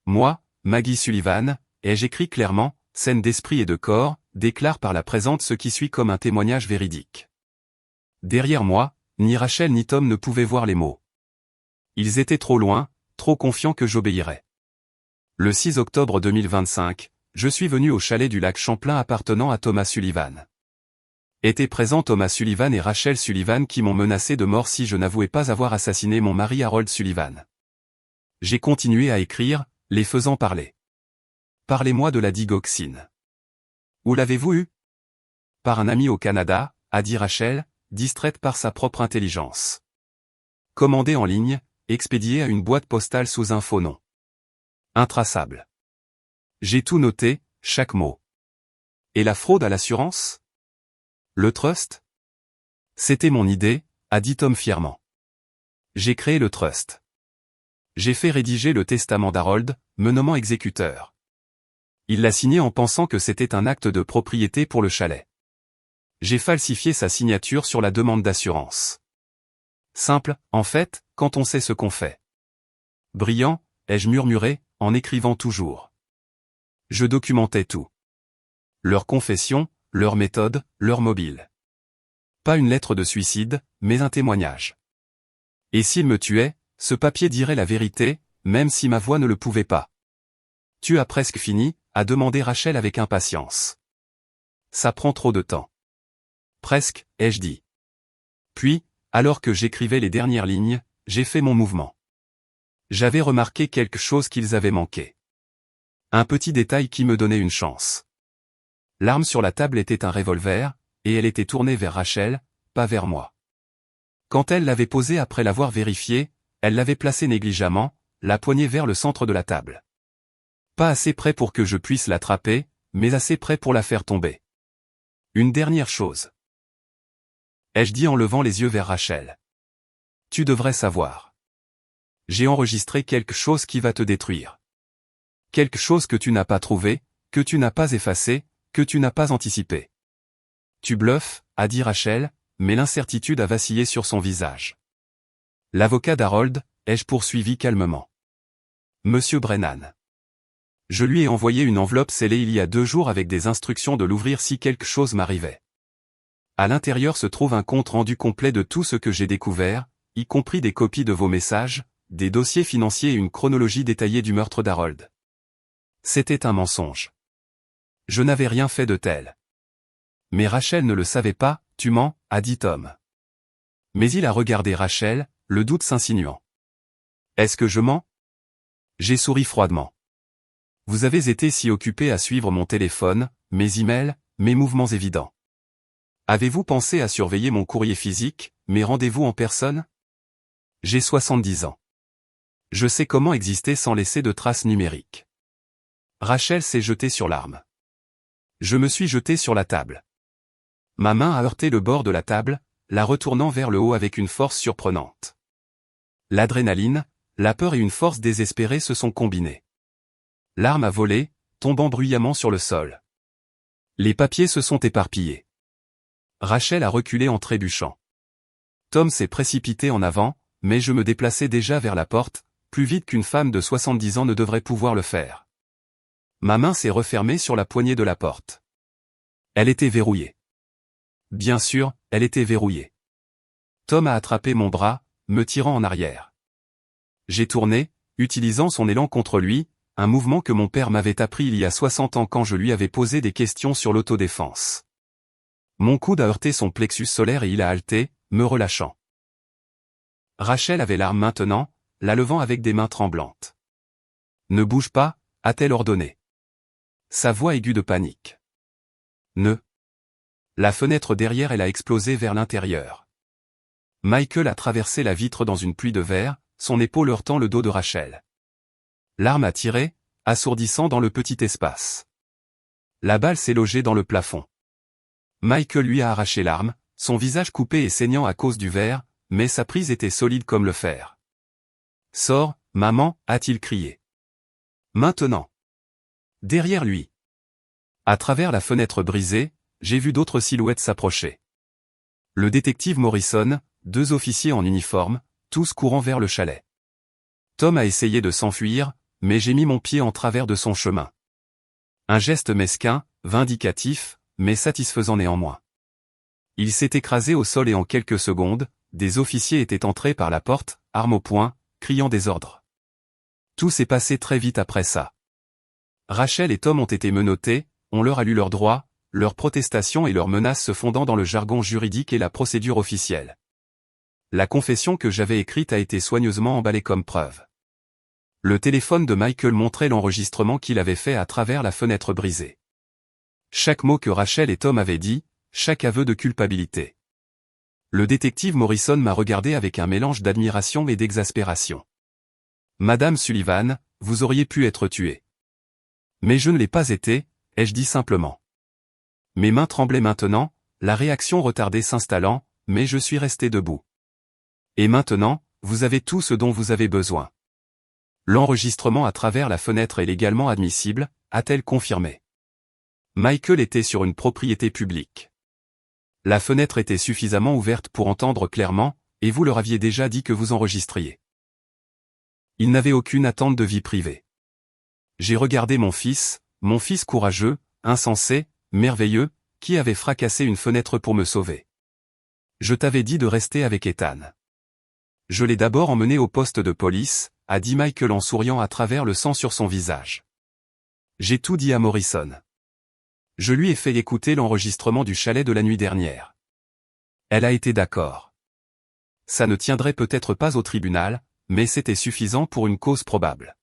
Moi, Maggie Sullivan, et j'écris clairement, scène d'esprit et de corps, déclare par la présente ce qui suit comme un témoignage véridique. Derrière moi, Ni Rachel ni Tom ne pouvaient voir les mots. Ils étaient trop loin, trop confiants que j'obéirais. Le 6 octobre 2025, je suis venu au chalet du lac Champlain appartenant à Thomas Sullivan. Étaient présents Thomas Sullivan et Rachel Sullivan qui m'ont menacé de mort si je n'avouais pas avoir assassiné mon mari Harold Sullivan. J'ai continué à écrire, les faisant parler. Parlez-moi de la digoxine. Où l'avez-vous eu? Par un ami au Canada, a dit Rachel, distraite par sa propre intelligence. Commandé en ligne, expédié à une boîte postale sous un faux nom. Intraçable. J'ai tout noté, chaque mot. Et la fraude à l'assurance? Le trust? C'était mon idée, a dit Tom fièrement. J'ai créé le trust. J'ai fait rédiger le testament d'Harold, me nommant exécuteur. Il l'a signé en pensant que c'était un acte de propriété pour le chalet. J'ai falsifié sa signature sur la demande d'assurance. Simple, en fait, quand on sait ce qu'on fait. Brillant, ai-je murmuré, en écrivant toujours. Je documentais tout. Leur confession, leur méthode, leur mobile. Pas une lettre de suicide, mais un témoignage. Et s'il me tuait, ce papier dirait la vérité, même si ma voix ne le pouvait pas. Tu as presque fini, a demandé Rachel avec impatience. Ça prend trop de temps. Presque, ai-je dit. Puis, alors que j'écrivais les dernières lignes, j'ai fait mon mouvement. J'avais remarqué quelque chose qu'ils avaient manqué. Un petit détail qui me donnait une chance. L'arme sur la table était un revolver, et elle était tournée vers Rachel, pas vers moi. Quand elle l'avait posé après l'avoir vérifié, elle l'avait placé négligemment, la poignée vers le centre de la table. Pas assez près pour que je puisse l'attraper, mais assez près pour la faire tomber. Une dernière chose. Ai-je dit en levant les yeux vers Rachel. Tu devrais savoir. J'ai enregistré quelque chose qui va te détruire. Quelque chose que tu n'as pas trouvé, que tu n'as pas effacé, que tu n'as pas anticipé. Tu bluffes, a dit Rachel, mais l'incertitude a vacillé sur son visage. L'avocat d'Harold, ai-je poursuivi calmement. Monsieur Brennan. Je lui ai envoyé une enveloppe scellée il y a 2 jours avec des instructions de l'ouvrir si quelque chose m'arrivait. À l'intérieur se trouve un compte rendu complet de tout ce que j'ai découvert, y compris des copies de vos messages, des dossiers financiers et une chronologie détaillée du meurtre d'Harold. C'était un mensonge. Je n'avais rien fait de tel. Mais Rachel ne le savait pas, tu mens, a dit Tom. Mais il a regardé Rachel, le doute s'insinuant. Est-ce que je mens? J'ai souri froidement. Vous avez été si occupé à suivre mon téléphone, mes emails, mes mouvements évidents. Avez-vous pensé à surveiller mon courrier physique, mes rendez-vous en personne? J'ai 70 ans. Je sais comment exister sans laisser de traces numériques. Rachel s'est jetée sur l'arme. Je me suis jeté sur la table. Ma main a heurté le bord de la table, la retournant vers le haut avec une force surprenante. L'adrénaline, la peur et une force désespérée se sont combinées. L'arme a volé, tombant bruyamment sur le sol. Les papiers se sont éparpillés. Rachel a reculé en trébuchant. Tom s'est précipité en avant, mais je me déplaçais déjà vers la porte, plus vite qu'une femme de 70 ans ne devrait pouvoir le faire. Ma main s'est refermée sur la poignée de la porte. Elle était verrouillée. Bien sûr, elle était verrouillée. Tom a attrapé mon bras, me tirant en arrière. J'ai tourné, utilisant son élan contre lui, un mouvement que mon père m'avait appris il y a 60 ans quand je lui avais posé des questions sur l'autodéfense. Mon coude a heurté son plexus solaire et il a halté, me relâchant. Rachel avait l'arme maintenant, la levant avec des mains tremblantes. Ne bouge pas, a-t-elle ordonné. Sa voix aiguë de panique. Ne. La fenêtre derrière elle a explosé vers l'intérieur. Michael a traversé la vitre dans une pluie de verre, son épaule heurtant le dos de Rachel. L'arme a tiré, assourdissant dans le petit espace. La balle s'est logée dans le plafond. Michael lui a arraché l'arme, son visage coupé et saignant à cause du verre, mais sa prise était solide comme le fer. « Sors, maman » a-t-il crié. Maintenant. Derrière lui. À travers la fenêtre brisée, j'ai vu d'autres silhouettes s'approcher. Le détective Morrison, 2 officiers en uniforme, tous courant vers le chalet. Tom a essayé de s'enfuir, mais j'ai mis mon pied en travers de son chemin. Un geste mesquin, vindicatif, mais satisfaisant néanmoins. Il s'est écrasé au sol et en quelques secondes, des officiers étaient entrés par la porte, armes au poing, criant des ordres. Tout s'est passé très vite après ça. Rachel et Tom ont été menottés, on leur a lu leurs droits, leurs protestations et leurs menaces se fondant dans le jargon juridique et la procédure officielle. La confession que j'avais écrite a été soigneusement emballée comme preuve. Le téléphone de Michael montrait l'enregistrement qu'il avait fait à travers la fenêtre brisée. Chaque mot que Rachel et Tom avaient dit, chaque aveu de culpabilité. Le détective Morrison m'a regardé avec un mélange d'admiration et d'exaspération. « Madame Sullivan, vous auriez pu être tuée. »« Mais je ne l'ai pas été, » ai-je dit simplement. Mes mains tremblaient maintenant, la réaction retardée s'installant, mais je suis resté debout. « Et maintenant, vous avez tout ce dont vous avez besoin. » L'enregistrement à travers la fenêtre est légalement admissible, a-t-elle confirmé. Michael était sur une propriété publique. La fenêtre était suffisamment ouverte pour entendre clairement, et vous leur aviez déjà dit que vous enregistriez. Il n'avait aucune attente de vie privée. J'ai regardé mon fils courageux, insensé, merveilleux, qui avait fracassé une fenêtre pour me sauver. Je t'avais dit de rester avec Ethan. Je l'ai d'abord emmené au poste de police, a dit Michael en souriant à travers le sang sur son visage. J'ai tout dit à Morrison. Je lui ai fait écouter l'enregistrement du chalet de la nuit dernière. Elle a été d'accord. Ça ne tiendrait peut-être pas au tribunal, mais c'était suffisant pour une cause probable.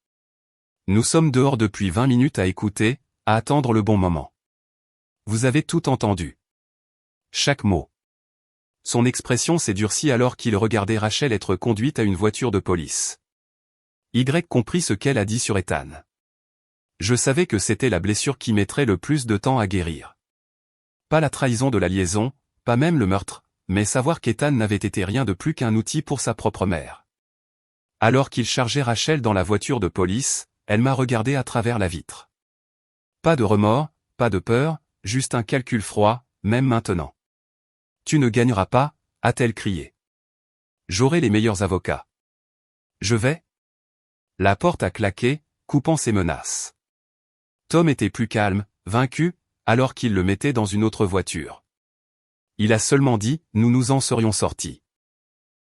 Nous sommes dehors depuis 20 minutes à écouter, à attendre le bon moment. Vous avez tout entendu. Chaque mot. Son expression s'est durcie alors qu'il regardait Rachel être conduite à une voiture de police. Y comprit ce qu'elle a dit sur Ethan. Je savais que c'était la blessure qui mettrait le plus de temps à guérir. Pas la trahison de la liaison, pas même le meurtre, mais savoir qu'Ethan n'avait été rien de plus qu'un outil pour sa propre mère. Alors qu'il chargeait Rachel dans la voiture de police, elle m'a regardé à travers la vitre. Pas de remords, pas de peur, juste un calcul froid, même maintenant. Tu ne gagneras pas, a-t-elle crié. J'aurai les meilleurs avocats. Je vais. La porte a claqué, coupant ses menaces. Tom était plus calme, vaincu, alors qu'il le mettait dans une autre voiture. Il a seulement dit, nous nous en serions sortis.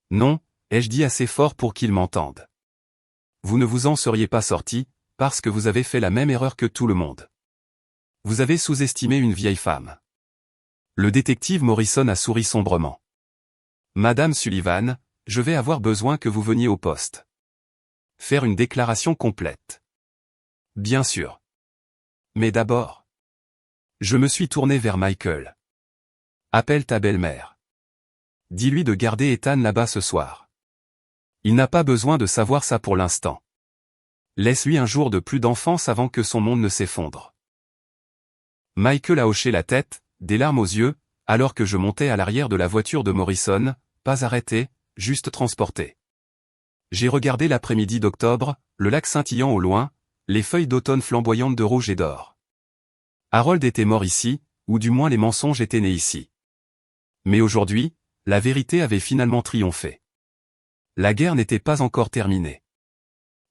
Non, ai-je dit assez fort pour qu'il m'entende. Vous ne vous en seriez pas sortis, parce que vous avez fait la même erreur que tout le monde. Vous avez sous-estimé une vieille femme. Le détective Morrison a souri sombrement. Madame Sullivan, je vais avoir besoin que vous veniez au poste. Faire une déclaration complète. Bien sûr. Mais d'abord. Je me suis tourné vers Michael. Appelle ta belle-mère. Dis-lui de garder Ethan là-bas ce soir. Il n'a pas besoin de savoir ça pour l'instant. Laisse-lui un jour de plus d'enfance avant que son monde ne s'effondre. Michael a hoché la tête, des larmes aux yeux, alors que je montais à l'arrière de la voiture de Morrison, pas arrêté, juste transporté. J'ai regardé l'après-midi d'octobre, le lac scintillant au loin, les feuilles d'automne flamboyantes de rouge et d'or. Harold était mort ici, ou du moins les mensonges étaient nés ici. Mais aujourd'hui, la vérité avait finalement triomphé. La guerre n'était pas encore terminée.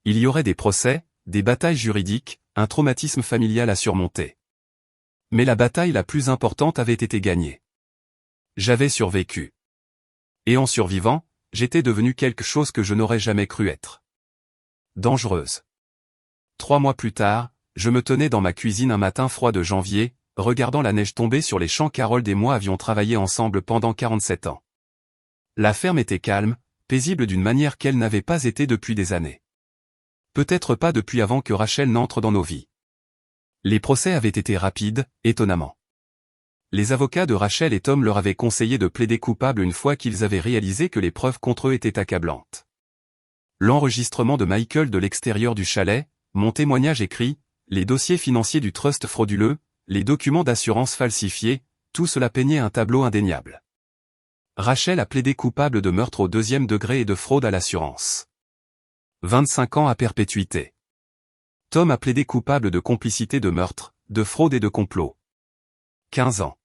Il y aurait des procès, des batailles juridiques, un traumatisme familial à surmonter. Mais la bataille la plus importante avait été gagnée. J'avais survécu. Et en survivant, j'étais devenu quelque chose que je n'aurais jamais cru être. Dangereuse. 3 mois plus tard, je me tenais dans ma cuisine un matin froid de janvier, regardant la neige tomber sur les champs qu'Harold et moi avions travaillé ensemble pendant 47 ans. La ferme était calme, paisible d'une manière qu'elle n'avait pas été depuis des années. Peut-être pas depuis avant que Rachel n'entre dans nos vies. Les procès avaient été rapides, étonnamment. Les avocats de Rachel et Tom leur avaient conseillé de plaider coupable une fois qu'ils avaient réalisé que les preuves contre eux étaient accablantes. L'enregistrement de Michael de l'extérieur du chalet, mon témoignage écrit, les dossiers financiers du trust frauduleux, les documents d'assurance falsifiés, tout cela peignait un tableau indéniable. Rachel a plaidé coupable de meurtre au 2e degré et de fraude à l'assurance. 25 ans à perpétuité. Tom a plaidé coupable de complicité de meurtre, de fraude et de complot. 15 ans.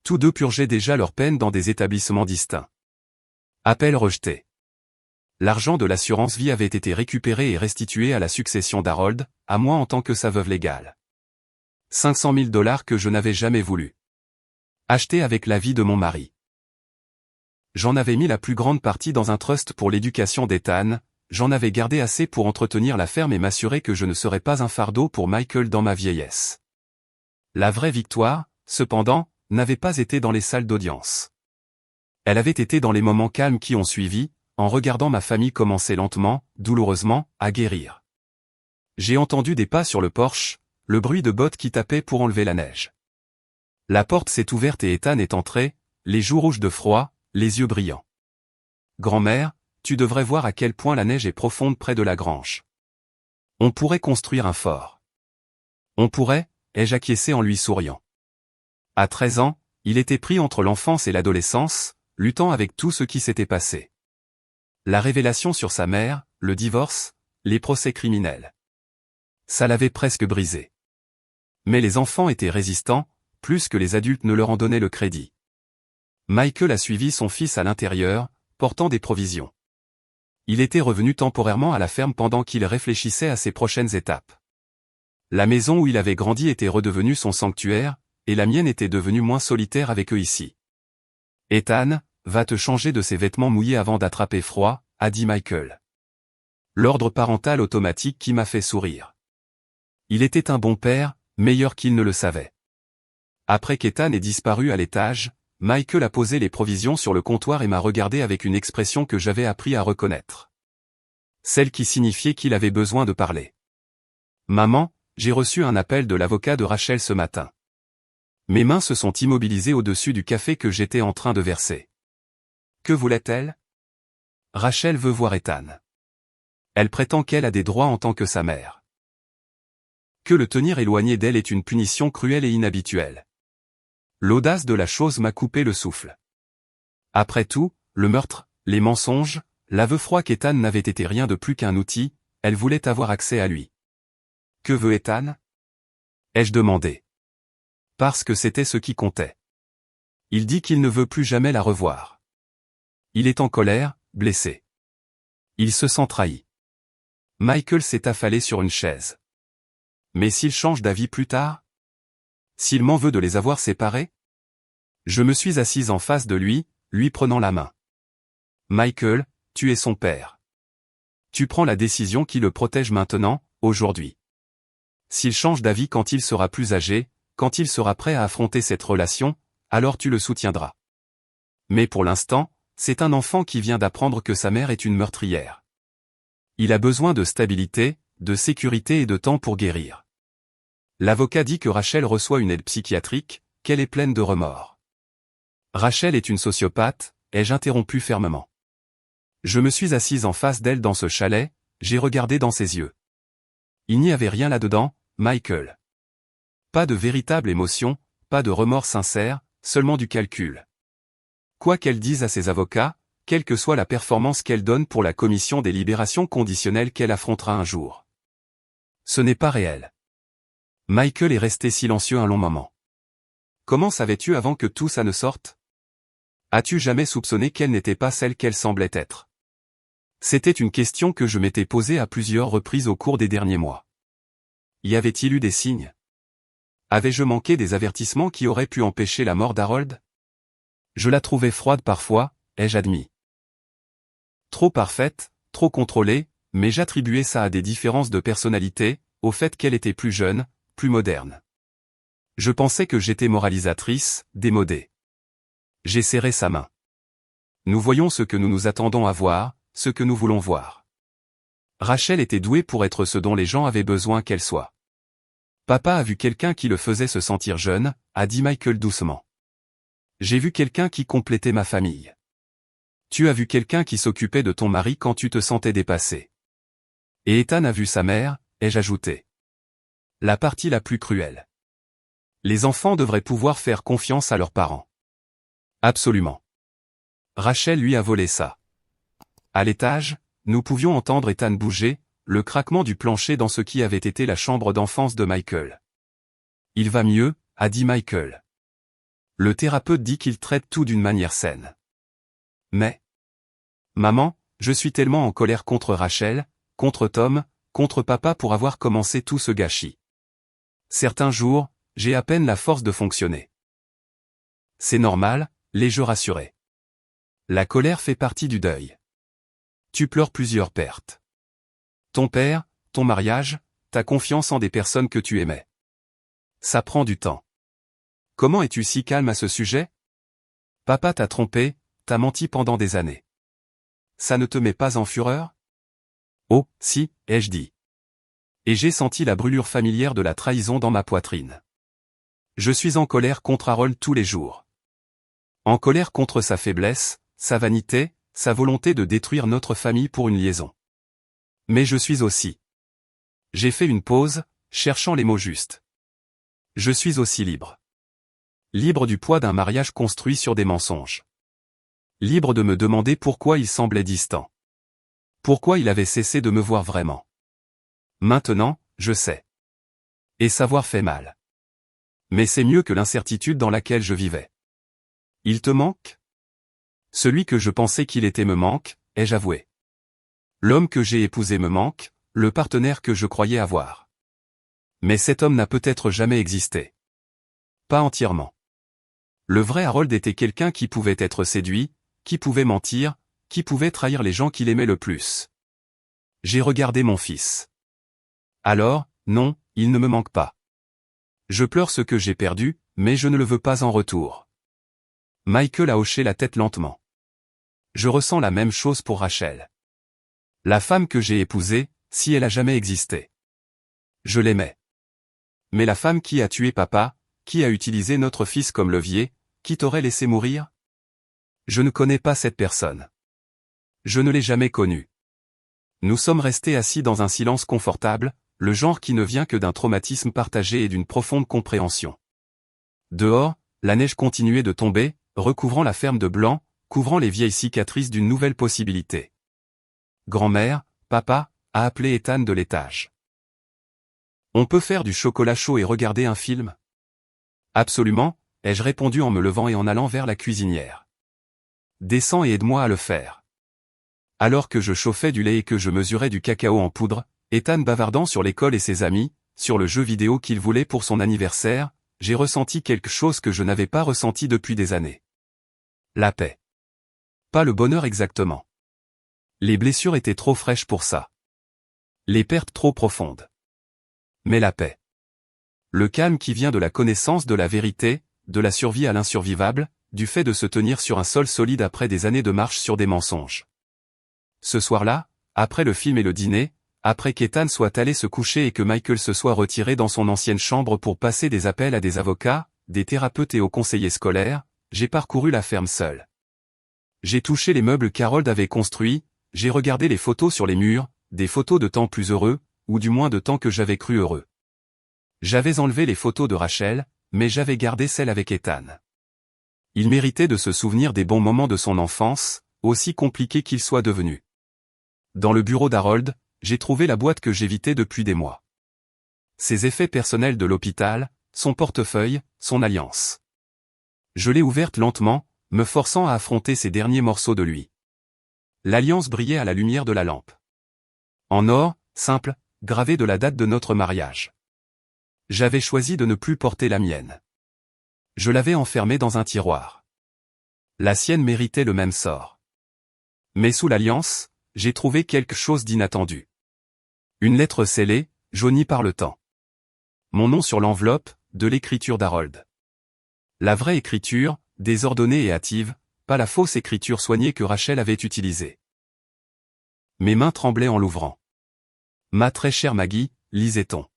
Tous deux purgeaient déjà leur peine dans des établissements distincts. Appel rejeté. L'argent de l'assurance vie avait été récupéré et restitué à la succession d'Harold, à moi en tant que sa veuve légale. 500 000 $ que je n'avais jamais voulu acheter avec la vie de mon mari. J'en avais mis la plus grande partie dans un trust pour l'éducation d'Ethan, j'en avais gardé assez pour entretenir la ferme et m'assurer que je ne serais pas un fardeau pour Michael dans ma vieillesse. La vraie victoire, cependant, n'avait pas été dans les salles d'audience. Elle avait été dans les moments calmes qui ont suivi, en regardant ma famille commencer lentement, douloureusement, à guérir. J'ai entendu des pas sur le porche, le bruit de bottes qui tapaient pour enlever la neige. La porte s'est ouverte et Ethan est entré, les joues rouges de froid, les yeux brillants. « Grand-mère, tu devrais voir à quel point la neige est profonde près de la grange. On pourrait construire un fort. » « On pourrait », ai-je acquiescé en lui souriant. À 13 ans, il était pris entre l'enfance et l'adolescence, luttant avec tout ce qui s'était passé. La révélation sur sa mère, le divorce, les procès criminels. Ça l'avait presque brisé. Mais les enfants étaient résistants, plus que les adultes ne leur en donnaient le crédit. Michael a suivi son fils à l'intérieur, portant des provisions. Il était revenu temporairement à la ferme pendant qu'il réfléchissait à ses prochaines étapes. La maison où il avait grandi était redevenue son sanctuaire, et la mienne était devenue moins solitaire avec eux ici. « Ethan, va te changer de ces vêtements mouillés avant d'attraper froid », a dit Michael. L'ordre parental automatique qui m'a fait sourire. Il était un bon père, meilleur qu'il ne le savait. Après qu'Ethan ait disparu à l'étage, Michael a posé les provisions sur le comptoir et m'a regardé avec une expression que j'avais appris à reconnaître. Celle qui signifiait qu'il avait besoin de parler. « Maman, j'ai reçu un appel de l'avocat de Rachel ce matin. » Mes mains se sont immobilisées au-dessus du café que j'étais en train de verser. Que voulait-elle ? Rachel veut voir Ethan. Elle prétend qu'elle a des droits en tant que sa mère. Que le tenir éloigné d'elle est une punition cruelle et inhabituelle. L'audace de la chose m'a coupé le souffle. Après tout, le meurtre, les mensonges, l'aveu froid qu'Ethan n'avait été rien de plus qu'un outil, elle voulait avoir accès à lui. Que veut Ethan ? Ai-je demandé. Parce que c'était ce qui comptait. Il dit qu'il ne veut plus jamais la revoir. Il est en colère, blessé. Il se sent trahi. Michael s'est affalé sur une chaise. Mais s'il change d'avis plus tard ? S'il m'en veut de les avoir séparés ? Je me suis assise en face de lui, lui prenant la main. Michael, tu es son père. Tu prends la décision qui le protège maintenant, aujourd'hui. S'il change d'avis quand il sera plus âgé, quand il sera prêt à affronter cette relation, alors tu le soutiendras. Mais pour l'instant, c'est un enfant qui vient d'apprendre que sa mère est une meurtrière. Il a besoin de stabilité, de sécurité et de temps pour guérir. L'avocat dit que Rachel reçoit une aide psychiatrique, qu'elle est pleine de remords. Rachel est une sociopathe, ai-je interrompu fermement. Je me suis assise en face d'elle dans ce chalet, j'ai regardé dans ses yeux. Il n'y avait rien là-dedans, Michael. Pas de véritable émotion, pas de remords sincères, seulement du calcul. Quoi qu'elle dise à ses avocats, quelle que soit la performance qu'elle donne pour la commission des libérations conditionnelles qu'elle affrontera un jour. Ce n'est pas réel. Michael est resté silencieux un long moment. Comment savais-tu avant que tout ça ne sorte ? As-tu jamais soupçonné qu'elle n'était pas celle qu'elle semblait être ? C'était une question que je m'étais posée à plusieurs reprises au cours des derniers mois. Y avait-il eu des signes ? Avais-je manqué des avertissements qui auraient pu empêcher la mort d'Harold ? Je la trouvais froide parfois, ai-je admis. Trop parfaite, trop contrôlée, mais j'attribuais ça à des différences de personnalité, au fait qu'elle était plus jeune, plus moderne. Je pensais que j'étais moralisatrice, démodée. J'ai serré sa main. Nous voyons ce que nous nous attendons à voir, ce que nous voulons voir. Rachel était douée pour être ce dont les gens avaient besoin qu'elle soit. Papa a vu quelqu'un qui le faisait se sentir jeune, a dit Michael doucement. J'ai vu quelqu'un qui complétait ma famille. Tu as vu quelqu'un qui s'occupait de ton mari quand tu te sentais dépassé. Et Ethan a vu sa mère, ai-je ajouté. La partie la plus cruelle. Les enfants devraient pouvoir faire confiance à leurs parents. Absolument. Rachel lui a volé ça. À l'étage, nous pouvions entendre Ethan bouger, le craquement du plancher dans ce qui avait été la chambre d'enfance de Michael. Il va mieux, a dit Michael. Le thérapeute dit qu'il traite tout d'une manière saine. Mais... Maman, je suis tellement en colère contre Rachel, contre Tom, contre papa pour avoir commencé tout ce gâchis. Certains jours, j'ai à peine la force de fonctionner. C'est normal, l'ai-je rassuré. La colère fait partie du deuil. Tu pleures plusieurs pertes. Ton père, ton mariage, ta confiance en des personnes que tu aimais. Ça prend du temps. Comment es-tu si calme à ce sujet? Papa t'a trompé, t'a menti pendant des années. Ça ne te met pas en fureur? Oh, si, ai-je dit. Et j'ai senti la brûlure familière de la trahison dans ma poitrine. Je suis en colère contre Harold tous les jours. En colère contre sa faiblesse, sa vanité, sa volonté de détruire notre famille pour une liaison. Mais je suis aussi. J'ai fait une pause, cherchant les mots justes. Je suis aussi libre. Libre du poids d'un mariage construit sur des mensonges. Libre de me demander pourquoi il semblait distant. Pourquoi il avait cessé de me voir vraiment. Maintenant, je sais. Et savoir fait mal. Mais c'est mieux que l'incertitude dans laquelle je vivais. Il te manque? Celui que je pensais qu'il était me manque, ai-je avoué. L'homme que j'ai épousé me manque, le partenaire que je croyais avoir. Mais cet homme n'a peut-être jamais existé. Pas entièrement. Le vrai Harold était quelqu'un qui pouvait être séduit, qui pouvait mentir, qui pouvait trahir les gens qu'il aimait le plus. J'ai regardé mon fils. Alors, non, il ne me manque pas. Je pleure ce que j'ai perdu, mais je ne le veux pas en retour. Michael a hoché la tête lentement. Je ressens la même chose pour Rachel. La femme que j'ai épousée, si elle a jamais existé. Je l'aimais. Mais la femme qui a tué papa, qui a utilisé notre fils comme levier, qui t'aurait laissé mourir? Je ne connais pas cette personne. Je ne l'ai jamais connue. Nous sommes restés assis dans un silence confortable, le genre qui ne vient que d'un traumatisme partagé et d'une profonde compréhension. Dehors, la neige continuait de tomber, recouvrant la ferme de blanc, couvrant les vieilles cicatrices d'une nouvelle possibilité. Grand-mère, papa, a appelé Ethan de l'étage. On peut faire du chocolat chaud et regarder un film? Absolument, ai-je répondu en me levant et en allant vers la cuisinière. Descends et aide-moi à le faire. Alors que je chauffais du lait et que je mesurais du cacao en poudre, Ethan bavardant sur l'école et ses amis, sur le jeu vidéo qu'il voulait pour son anniversaire, j'ai ressenti quelque chose que je n'avais pas ressenti depuis des années. La paix. Pas le bonheur exactement. Les blessures étaient trop fraîches pour ça. Les pertes trop profondes. Mais la paix. Le calme qui vient de la connaissance de la vérité, de la survie à l'insurvivable, du fait de se tenir sur un sol solide après des années de marche sur des mensonges. Ce soir-là, après le film et le dîner, après qu'Ethan soit allé se coucher et que Michael se soit retiré dans son ancienne chambre pour passer des appels à des avocats, des thérapeutes et aux conseillers scolaires, j'ai parcouru la ferme seul. J'ai touché les meubles qu'Harold avait construits, j'ai regardé les photos sur les murs, des photos de temps plus heureux, ou du moins de temps que j'avais cru heureux. J'avais enlevé les photos de Rachel, mais j'avais gardé celles avec Ethan. Il méritait de se souvenir des bons moments de son enfance, aussi compliqués qu'ils soient devenus. Dans le bureau d'Harold, j'ai trouvé la boîte que j'évitais depuis des mois. Ses effets personnels de l'hôpital, son portefeuille, son alliance. Je l'ai ouverte lentement, me forçant à affronter ces derniers morceaux de lui. L'alliance brillait à la lumière de la lampe. En or, simple, gravé de la date de notre mariage. J'avais choisi de ne plus porter la mienne. Je l'avais enfermée dans un tiroir. La sienne méritait le même sort. Mais sous l'alliance, j'ai trouvé quelque chose d'inattendu. Une lettre scellée, jaunie par le temps. Mon nom sur l'enveloppe, de l'écriture d'Harold. La vraie écriture, désordonnée et hâtive, pas la fausse écriture soignée que Rachel avait utilisée. Mes mains tremblaient en l'ouvrant. Ma très chère Maggie, lisait-on.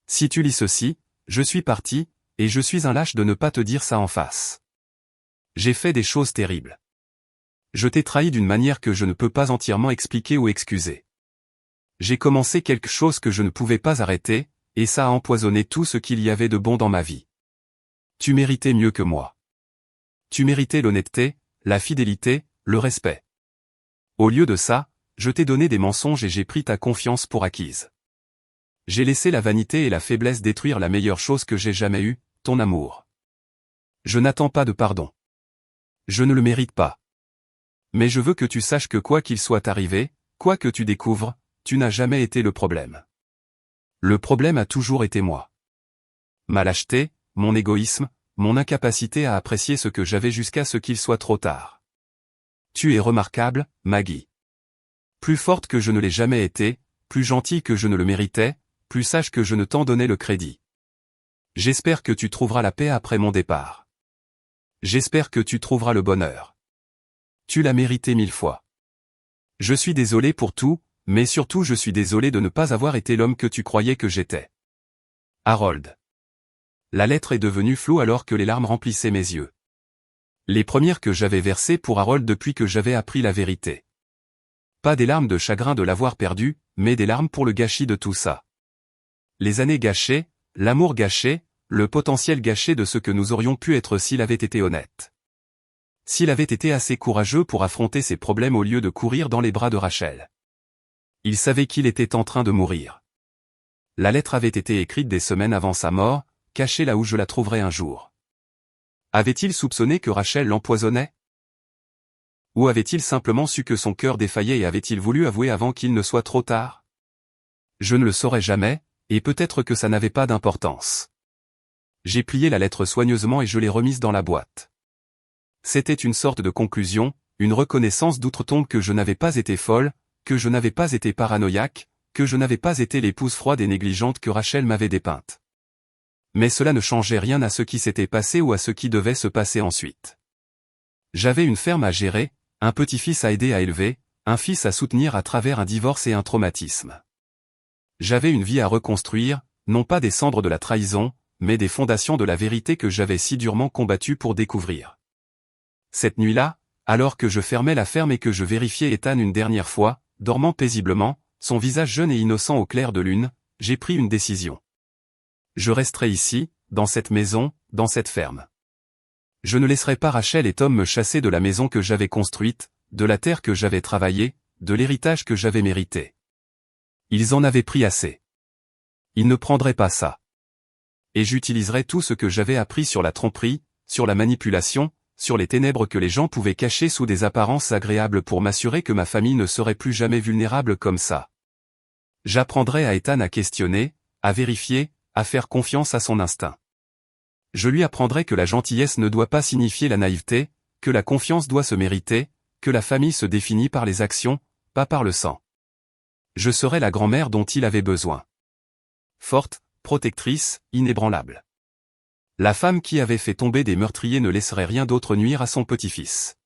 Si tu lis ceci, je suis parti, et je suis un lâche de ne pas te dire ça en face. J'ai fait des choses terribles. Je t'ai trahi d'une manière que je ne peux pas entièrement expliquer ou excuser. J'ai commencé quelque chose que je ne pouvais pas arrêter, et ça a empoisonné tout ce qu'il y avait de bon dans ma vie. Tu méritais mieux que moi. Tu méritais l'honnêteté, la fidélité, le respect. Au lieu de ça, je t'ai donné des mensonges et j'ai pris ta confiance pour acquise. J'ai laissé la vanité et la faiblesse détruire la meilleure chose que j'ai jamais eue, ton amour. Je n'attends pas de pardon. Je ne le mérite pas. Mais je veux que tu saches que quoi qu'il soit arrivé, quoi que tu découvres, tu n'as jamais été le problème. Le problème a toujours été moi. Ma lâcheté, mon égoïsme, mon incapacité à apprécier ce que j'avais jusqu'à ce qu'il soit trop tard. Tu es remarquable, Maggie. Plus forte que je ne l'ai jamais été, plus gentille que je ne le méritais, plus sage que je ne t'en donnais le crédit. J'espère que tu trouveras la paix après mon départ. J'espère que tu trouveras le bonheur. Tu l'as mérité 1000 fois. Je suis désolé pour tout, mais surtout je suis désolé de ne pas avoir été l'homme que tu croyais que j'étais. Harold. La lettre est devenue floue alors que les larmes remplissaient mes yeux. Les premières que j'avais versées pour Harold depuis que j'avais appris la vérité. Pas des larmes de chagrin de l'avoir perdu, mais des larmes pour le gâchis de tout ça. Les années gâchées, l'amour gâché, le potentiel gâché de ce que nous aurions pu être s'il avait été honnête. S'il avait été assez courageux pour affronter ses problèmes au lieu de courir dans les bras de Rachel. Il savait qu'il était en train de mourir. La lettre avait été écrite des semaines avant sa mort, cachée là où je la trouverais un jour. Avait-il soupçonné que Rachel l'empoisonnait? Ou avait-il simplement su que son cœur défaillait et avait-il voulu avouer avant qu'il ne soit trop tard? Je ne le saurais jamais, et peut-être que ça n'avait pas d'importance. J'ai plié la lettre soigneusement et je l'ai remise dans la boîte. C'était une sorte de conclusion, une reconnaissance d'outre-tombe que je n'avais pas été folle, que je n'avais pas été paranoïaque, que je n'avais pas été l'épouse froide et négligente que Rachel m'avait dépeinte. Mais cela ne changeait rien à ce qui s'était passé ou à ce qui devait se passer ensuite. J'avais une ferme à gérer, un petit-fils à aider à élever, un fils à soutenir à travers un divorce et un traumatisme. J'avais une vie à reconstruire, non pas des cendres de la trahison, mais des fondations de la vérité que j'avais si durement combattu pour découvrir. Cette nuit-là, alors que je fermais la ferme et que je vérifiais Ethan une dernière fois, dormant paisiblement, son visage jeune et innocent au clair de lune, j'ai pris une décision. Je resterai ici, dans cette maison, dans cette ferme. Je ne laisserai pas Rachel et Tom me chasser de la maison que j'avais construite, de la terre que j'avais travaillée, de l'héritage que j'avais mérité. Ils en avaient pris assez. Ils ne prendraient pas ça. Et j'utiliserai tout ce que j'avais appris sur la tromperie, sur la manipulation, sur les ténèbres que les gens pouvaient cacher sous des apparences agréables pour m'assurer que ma famille ne serait plus jamais vulnérable comme ça. J'apprendrai à Ethan à questionner, à vérifier, à faire confiance à son instinct. Je lui apprendrai que la gentillesse ne doit pas signifier la naïveté, que la confiance doit se mériter, que la famille se définit par les actions, pas par le sang. Je serai la grand-mère dont il avait besoin. Forte, protectrice, inébranlable. La femme qui avait fait tomber des meurtriers ne laisserait rien d'autre nuire à son petit-fils.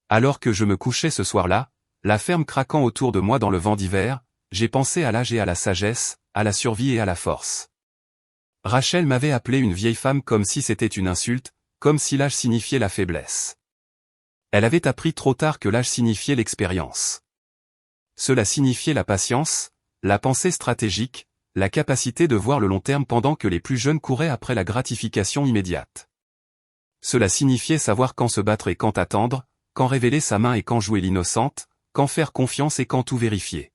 Alors que je me couchais ce soir-là, la ferme craquant autour de moi dans le vent d'hiver, j'ai pensé à l'âge et à la sagesse, à la survie et à la force. Rachel m'avait appelé une vieille femme comme si c'était une insulte, comme si l'âge signifiait la faiblesse. Elle avait appris trop tard que l'âge signifiait l'expérience. Cela signifiait la patience, la pensée stratégique, la capacité de voir le long terme pendant que les plus jeunes couraient après la gratification immédiate. Cela signifiait savoir quand se battre et quand attendre, quand révéler sa main et quand jouer l'innocente, quand faire confiance et quand tout vérifier.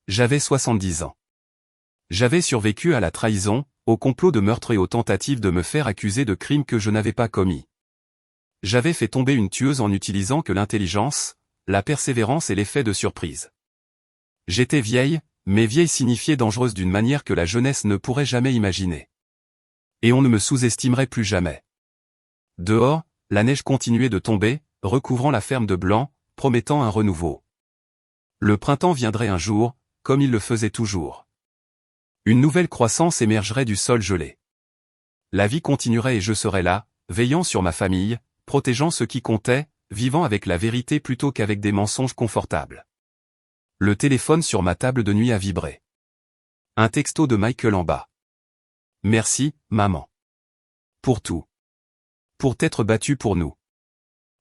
J'avais 70 ans. J'avais survécu à la trahison, au complot de meurtre et aux tentatives de me faire accuser de crimes que je n'avais pas commis. J'avais fait tomber une tueuse en utilisant que l'intelligence, la persévérance et l'effet de surprise. J'étais vieille, mais vieille signifiait dangereuse d'une manière que la jeunesse ne pourrait jamais imaginer. Et on ne me sous-estimerait plus jamais. Dehors, la neige continuait de tomber, recouvrant la ferme de blanc, promettant un renouveau. Le printemps viendrait un jour, comme il le faisait toujours. Une nouvelle croissance émergerait du sol gelé. La vie continuerait et je serais là, veillant sur ma famille, protégeant ce qui comptait, vivant avec la vérité plutôt qu'avec des mensonges confortables. Le téléphone sur ma table de nuit a vibré. Un texto de Michael en bas. Merci, maman. Pour tout. Pour t'être battue pour nous.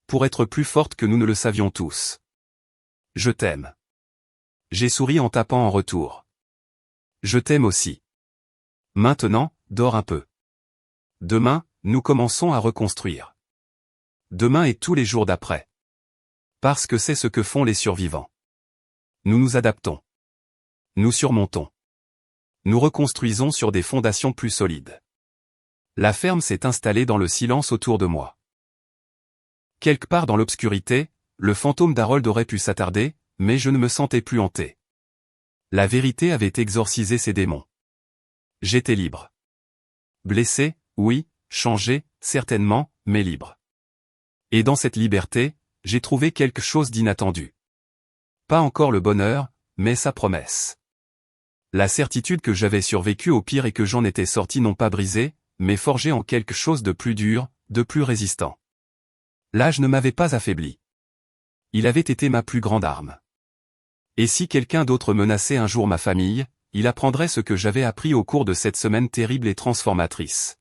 Pour être plus forte que nous ne le savions tous. Je t'aime. J'ai souri en tapant en retour. Je t'aime aussi. Maintenant, dors un peu. Demain, nous commençons à reconstruire. Demain et tous les jours d'après. Parce que c'est ce que font les survivants. Nous nous adaptons. Nous surmontons. Nous reconstruisons sur des fondations plus solides. La ferme s'est installée dans le silence autour de moi. Quelque part dans l'obscurité, le fantôme d'Harold aurait pu s'attarder, mais je ne me sentais plus hanté. La vérité avait exorcisé ses démons. J'étais libre. Blessé, oui, changé, certainement, mais libre. Et dans cette liberté, j'ai trouvé quelque chose d'inattendu. Pas encore le bonheur, mais sa promesse. La certitude que j'avais survécu au pire et que j'en étais sorti non pas brisé, mais forgé en quelque chose de plus dur, de plus résistant. L'âge ne m'avait pas affaibli. Il avait été ma plus grande arme. Et si quelqu'un d'autre menaçait un jour ma famille, il apprendrait ce que j'avais appris au cours de cette semaine terrible et transformatrice.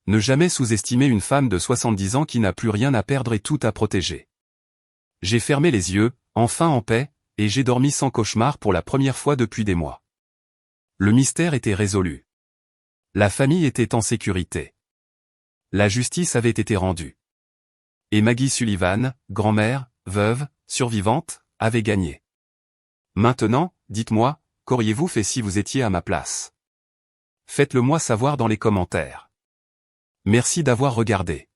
Ne jamais sous-estimer une femme de 70 ans qui n'a plus rien à perdre et tout à protéger. J'ai fermé les yeux, enfin en paix, et j'ai dormi sans cauchemar pour la première fois depuis des mois. Le mystère était résolu. La famille était en sécurité. La justice avait été rendue. Et Maggie Sullivan, grand-mère, veuve, survivante, avait gagné. Maintenant, dites-moi, qu'auriez-vous fait si vous étiez à ma place? Faites-le moi savoir dans les commentaires. Merci d'avoir regardé.